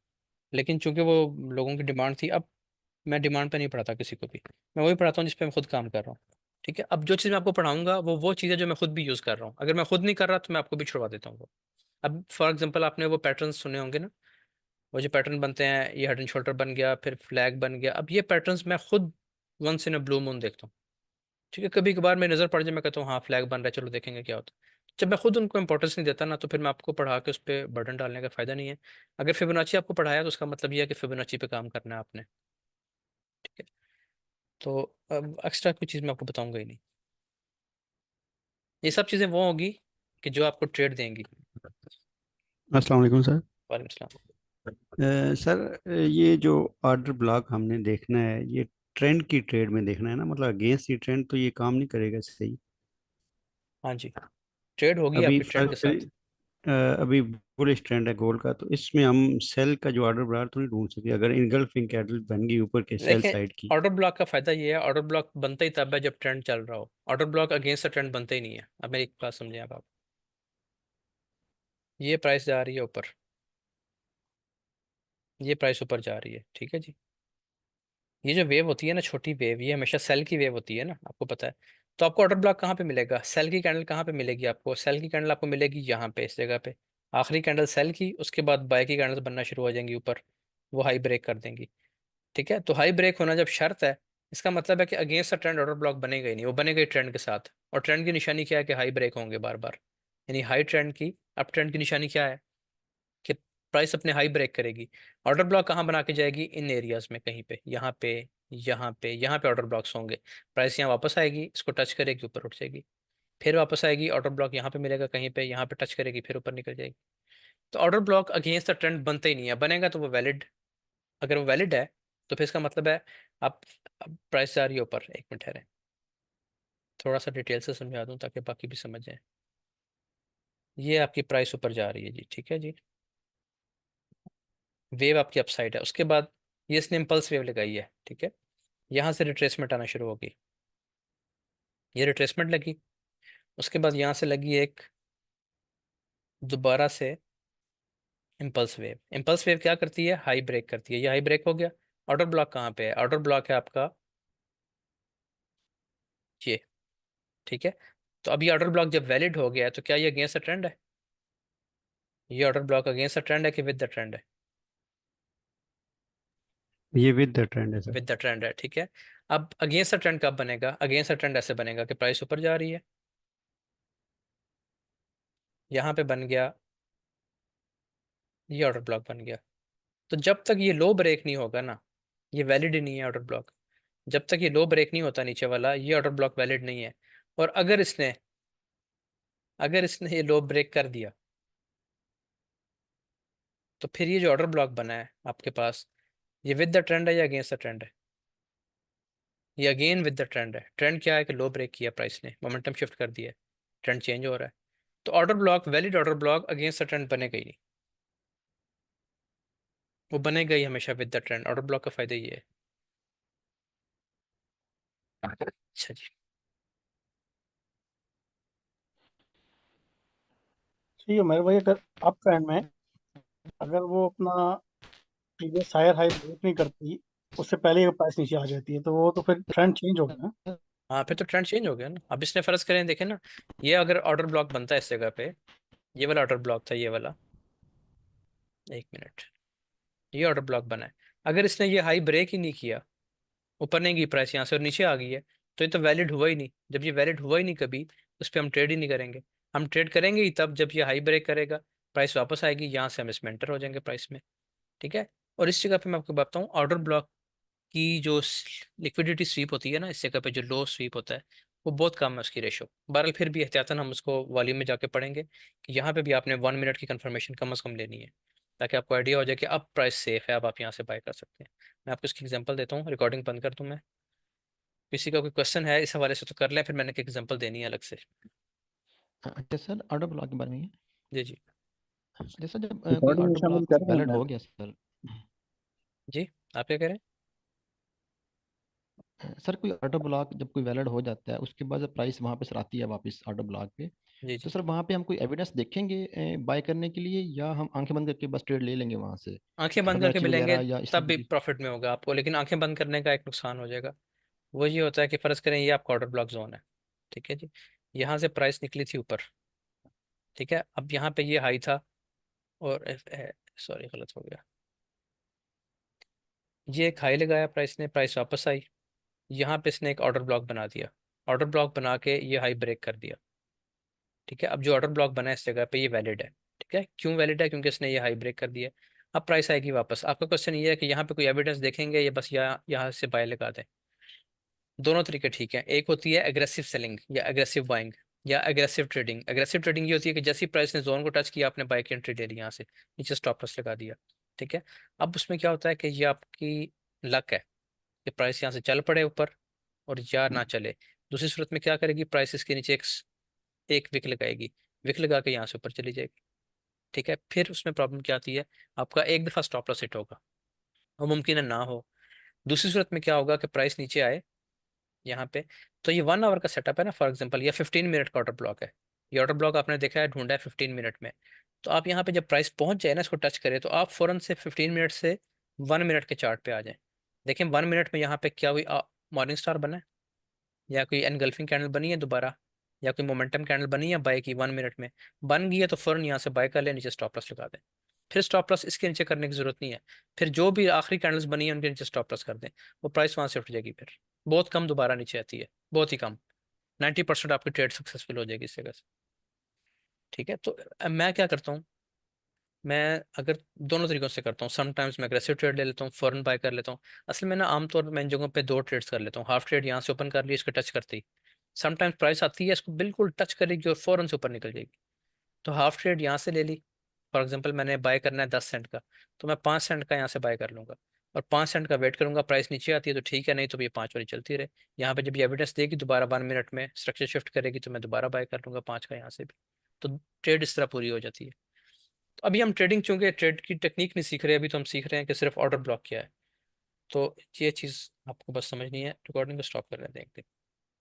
लेकिन चूंकि वो लोगों की डिमांड थी, अब मैं डिमांड पे नहीं पढ़ाता किसी को भी, मैं वही पढ़ाता हूँ जिस पे मैं खुद काम कर रहा हूँ, ठीक है, अब जो चीज़ मैं आपको पढ़ाऊंगा वो चीज़ है जो मैं खुद भी यूज़ कर रहा हूँ। अगर मैं खुद नहीं कर रहा तो मैं आपको भी छुड़वा देता हूँ वो। अब फॉर एग्जांपल आपने वो पैटर्न सुने होंगे ना, वो जो पैटर्न बनते हैं, ये हेड एंड शोल्डर बन गया, फिर फ्लैग बन गया। अब ये पैटर्न्स मैं खुद once in a blue moon देखता हूँ। ठीक है, कभी कभार मेरी नज़र पड़ जाए, मैं कहता हूँ हाँ फ्लैग बन रहा है, चलो देखेंगे क्या होता है। जब मैं खुद उनको इंपॉर्टेंस नहीं देता ना, तो फिर मैं आपको पढ़ा के उस पर बर्डन डालने का फ़ायदा नहीं है। अगर फिबोनाची आपको पढ़ाया तो उसका मतलब ये है कि फिबोनाची पे काम करना है आपने। ठीक है, तो अब एक्स्ट्रा कोई चीज़ मैं आपको बताऊंगा ही नहीं। ये सब चीज़ें वो होगी कि जो आपको ट्रेड देंगी। अस्सलाम वालेकुम सर। वालेकुम सलाम। सर, ये जो ऑर्डर ब्लॉक हमने देखना है, ये ट्रेंड की ट्रेड में देखना है ना, मतलब अगेंस्ट ये ट्रेंड तो ये काम नहीं करेगा सही। हाँ जी, ट्रेड होगी अभी आपकी ट्रेंड के साथ। अभी बुलिश ट्रेंड है गोल्ड का, तो इसमें हम सेल का जो ऑर्डर ब्लॉक तो नहीं ढूंढ सकते अगर इनगल्फिंग कैंडल बन गई ऊपर के सेल देखें, साइड की। ऑर्डर ब्लॉक का फ़ायदा ये है, ऑर्डर ब्लॉक बनता ही तब है जब ट्रेंड चल रहा हो। Order block against the trend बनता ही नहीं है। अब मेरी एक बात समझें आप। ये प्राइस जा रही है ऊपर, ये प्राइस ऊपर जा रही है, ठीक है जी। ये जो वेव होती है ना, छोटी वेव, ये हमेशा सेल की वेव होती है ना, आपको पता है। तो आपको ऑर्डर ब्लॉक कहाँ पे मिलेगा? सेल की कैंडल कहाँ पे मिलेगी आपको? सेल की कैंडल आपको मिलेगी यहाँ पे, इस जगह पे। आखिरी कैंडल सेल की, उसके बाद बाय की कैंडल बनना शुरू हो जाएंगी ऊपर, वो हाई ब्रेक कर देंगी। ठीक है, तो हाई ब्रेक होना जब शर्त है, इसका मतलब है कि against the trend order block बनेगा ही नहीं, वो बनेगा ही ट्रेंड के साथ। और ट्रेंड की निशानी क्या है? कि हाई ब्रेक होंगे बार बार। यानी हाई ट्रेंड की, अप ट्रेंड की निशानी क्या है? कि प्राइस अपने हाई ब्रेक करेगी। ऑर्डर ब्लॉक कहाँ बना के जाएगी? इन एरियाज में कहीं पे, यहाँ पे, यहाँ पे, यहाँ पे ऑर्डर ब्लॉक्स होंगे। प्राइस यहाँ वापस आएगी, इसको टच करेगी, ऊपर उठ जाएगी। फिर वापस आएगी, ऑर्डर ब्लॉक यहाँ पे मिलेगा कहीं पे, यहाँ पे टच करेगी, फिर ऊपर निकल जाएगी। तो order block against the trend बनता ही नहीं है। बनेगा तो वो वैलिड, अगर वो वैलिड है तो फिर इसका मतलब है आप, प्राइस जा रही है ऊपर। एक मिनट ठहरे, थोड़ा सा डिटेल से समझा दूँ ताकि बाकी भी समझ जाए। ये आपकी प्राइस ऊपर जा रही है जी, ठीक है जी। वेव आपकी अपसाइड है, उसके बाद ये इसने इम्पल्स वेव लगाई है, ठीक है। यहाँ से रिट्रेसमेंट आना शुरू होगी, ये रिट्रेसमेंट लगी। उसके बाद यहाँ से लगी एक दोबारा से इम्पल्स वेव। इम्पल्स वेव क्या करती है? हाई ब्रेक करती है। ये हाई ब्रेक हो गया। ऑर्डर ब्लॉक कहाँ पे है? ऑर्डर ब्लॉक है आपका ये, ठीक है। तो अभी ऑर्डर ब्लॉक जब वैलिड हो गया है, तो क्या ये अगेंस्ट द ट्रेंड है? ये order block against the trend है कि विद द ट्रेंड है? ये विद द ट्रेंड है सर। विद द ट्रेंड है, ठीक है। अब अगेंस्ट द ट्रेंड कब बनेगा? अगेंस्ट द ट्रेंड ऐसे बनेगा कि प्राइस ऊपर जा रही है, यहाँ पे बन गया, ये ऑर्डर ब्लॉक बन गया। तो जब तक ये लो ब्रेक नहीं होगा ना, ये वैलिड ही नहीं है ऑर्डर ब्लॉक। जब तक ये लो ब्रेक नहीं होता नीचे वाला, ये ऑर्डर ब्लॉक वैलिड नहीं है। और अगर इसने ये लो ब्रेक कर दिया, तो फिर ये जो ऑर्डर ब्लॉक बना है आपके पास, ये विद द ट्रेंड है या अगेंस्ट द ट्रेंड है? ये अगेन विद द ट्रेंड है। ट्रेंड क्या है? कि लो ब्रेक किया प्राइस ने, मोमेंटम शिफ्ट कर दिया है, ट्रेंड चेंज हो रहा है। तो order block, valid order block against the trend बनेगा ही नहीं, वो बनेगा ही हमेशा with the trend. Order block का फायदा ये है। अच्छा जी। ठीक है मेरे भाई, अगर अप ट्रेंड में अगर वो अपना प्रीवियस हायर हाई ब्रेक नहीं करती, उससे पहले ही प्राइस नीचे आ जाती है, तो वो तो फिर ट्रेंड चेंज हो गया ना। हाँ, फिर तो ट्रेंड चेंज हो गया ना। अब इसने फर्ज करें, देखें ना, ये अगर ऑर्डर ब्लॉक बनता है इस जगह पे, ये वाला ऑर्डर ब्लॉक था, ये वाला, एक मिनट, ये ऑर्डर ब्लॉक बना है। अगर इसने ये हाई ब्रेक ही नहीं किया, ऊपर नहीं गई प्राइस, यहाँ से और नीचे आ गई है, तो ये तो वैलिड हुआ ही नहीं। जब ये वैलिड हुआ ही नहीं कभी, उस पर हम ट्रेड ही नहीं करेंगे। हम ट्रेड करेंगे ही तब जब ये हाई ब्रेक करेगा, प्राइस वापस आएगी, यहाँ से हम इसमें एंटर हो जाएंगे प्राइस में, ठीक है। और इस जगह पे मैं आपको बताऊँ, ऑर्डर ब्लॉक की जो लिक्विडिटी स्वीप होती है ना, इस जगह पे जो लो स्वीप होता है, वो बहुत कम है उसकी रेशो। बहरहाल फिर भी एहतियातन हम उसको वॉल्यूम में जाके पढ़ेंगे कि यहाँ पे भी आपने 1 मिनट की कंफर्मेशन कम अज़ कम लेनी है, ताकि आपको आइडिया हो जाए कि अब प्राइस सेफ है, अब आप यहाँ से बाय कर सकते हैं। मैं आपको इसकी एग्जांपल देता हूँ, रिकॉर्डिंग बंद कर दूँ मैं। किसी का कोई क्वेश्चन है इस हवाले से तो कर लें, फिर मैंने एक एग्जांपल देनी है अलग से। अच्छा सर, ऑर्डर ब्लॉक के बारे में ही जी जी। जैसा जब कोई रिकॉर्डिंग में ऑर्डर शामिल ब्लॉक कर रहे हैं वैलिड ना। हो गया सर। जी, आप क्या कह रहे हैं? सर कोई ऑर्डर ब्लॉक जब कोई वैलिड हो जाता है, उसके बाद जब प्राइस वहाँ पे सर आती है वापस ऑर्डर ब्लॉक पे, जी तो जी। सर वहाँ पे हम कोई एविडेंस देखेंगे बाय करने के लिए, या हम आंखें बंद करके बस ट्रेड ले लेंगे वहाँ से? आंखें बंद करके फिबोनाची मिलेंगे वगैरह या इस तब तरह की भी चीज। प्रॉफिट में होगा आपको, लेकिन आंखें बंद करने का एक नुकसान हो जाएगा। वो ये होता है कि फ़र्ज़ करें ये आपका ऑर्डर ब्लॉक जोन है, ठीक है जी। यहाँ से प्राइस निकली थी ऊपर, ठीक है। अब यहाँ पे ये हाई था और सॉरी गलत हो गया, ये एक हाई लगाया प्राइस ने, प्राइस वापस आई, यहाँ पे इसने एक ऑर्डर ब्लॉक बना दिया, ऑर्डर ब्लॉक बना के ये हाई ब्रेक कर दिया, ठीक है। अब जो ऑर्डर ब्लॉक बना है इस जगह पे ये वैलिड है, ठीक है। क्यों वैलिड है? क्योंकि इसने ये हाई ब्रेक कर दिया। अब प्राइस आएगी वापस। आपका क्वेश्चन ये है कि यहाँ पे कोई एविडेंस देखेंगे या बस यहाँ से बाय लगा दें? दोनों तरीके ठीक है। एक होती है एग्रेसिव सेलिंग या एग्रेसिव बाइंग या एग्रेसिव ट्रेडिंग। एग्रेसिव ट्रेडिंग ये होती है कि जैसी प्राइस ने जोन को टच किया आपने बाय की एंट्री ले ली, यहाँ से नीचे स्टॉप लॉस लगा दिया, ठीक है। अब उसमें क्या होता है कि ये आपकी लक है कि प्राइस यहाँ से चल पड़े ऊपर और या ना चले। दूसरी सूरत में क्या करेगी, प्राइस इसके नीचे एक विक लगाएगी, विक लगा के यहाँ से ऊपर चली जाएगी, ठीक है। फिर उसमें प्रॉब्लम क्या आती है, आपका एक दफ़ा स्टॉप लॉस हिट होगा, वो मुमकिन है ना हो। दूसरी सूरत में क्या होगा कि प्राइस नीचे आए यहाँ पे, तो ये 1 आवर का सेटअप है ना फॉर एग्जांपल, या 15 मिनट का ऑर्डर ब्लॉक है। ये ऑर्डर ब्लॉक आपने देखा है, ढूंढा है 15 मिनट में। तो आप यहाँ पे जब प्राइस पहुंच जाए ना, इसको टच करे, तो आप फ़ौरन से 15 मिनट से 1 मिनट के चार्ट पे आ जाएं। देखें 1 मिनट में यहाँ पे क्या हुई, मॉर्निंग स्टार बना है या कोई एनगल्फिंग कैंडल बनी है दोबारा, या कोई मोमेंटम कैंडल बनी है बाय की 1 मिनट में, बन गई है तो फ़ौरन यहाँ से बाय कर ले, नीचे स्टॉप लॉस लगा दें। फिर स्टॉप लॉस इसके नीचे करने की जरूरत नहीं है, फिर जो भी आखिरी कैंडल्स बनी है उनके नीचे स्टॉप लॉस कर दें, वो प्राइस वहाँ से उठ जाएगी, फिर बहुत कम दोबारा नीचे आती है, बहुत ही कम। 90% आपकी ट्रेड सक्सेसफुल हो जाएगी इस जगह से, ठीक है। तो अब मैं क्या करता हूँ, मैं अगर दोनों तरीकों से करता हूँ, समटाइम्स मैं एग्रेसिव ट्रेड ले लेता हूँ, फॉरन बाय कर लेता हूँ। असल में ना आमतौर पर मैं इन जगहों पे 2 ट्रेड्स कर लेता हूँ। हाफ ट्रेड यहाँ से ओपन कर ली, इसको टच करती, समटाइम्स प्राइस आती है इसको बिल्कुल टच करेगी और फौरन से ऊपर निकल जाएगी, तो हाफ ट्रेड यहाँ से ले ली। फॉर एग्जांपल मैंने बाय करना है 10 सेंट का, तो मैं 5 सेंट का यहाँ से बाय कर लूंगा और 5 सेंट का वेट करूंगा, प्राइस नीचे आती है तो ठीक है, नहीं तो ये 5 वाली चलती रहे। यहाँ पे जब ये एविडेंस देगी दोबारा 1 मिनट में स्ट्रक्चर शिफ्ट करेगी तो मैं दोबारा बाय कर लूंगा 5 का यहाँ से भी, तो ट्रेड इस तरह पूरी हो जाती है। तो अभी हम ट्रेडिंग, चूंकि ट्रेड की टेक्निक नहीं सीख रहे, अभी तो हम सीख रहे हैं कि सिर्फ ऑर्डर ब्लॉक क्या है, तो ये चीज़ आपको बस समझनी है। रिकॉर्डिंग को स्टॉप कर लेते हैं एक दिन।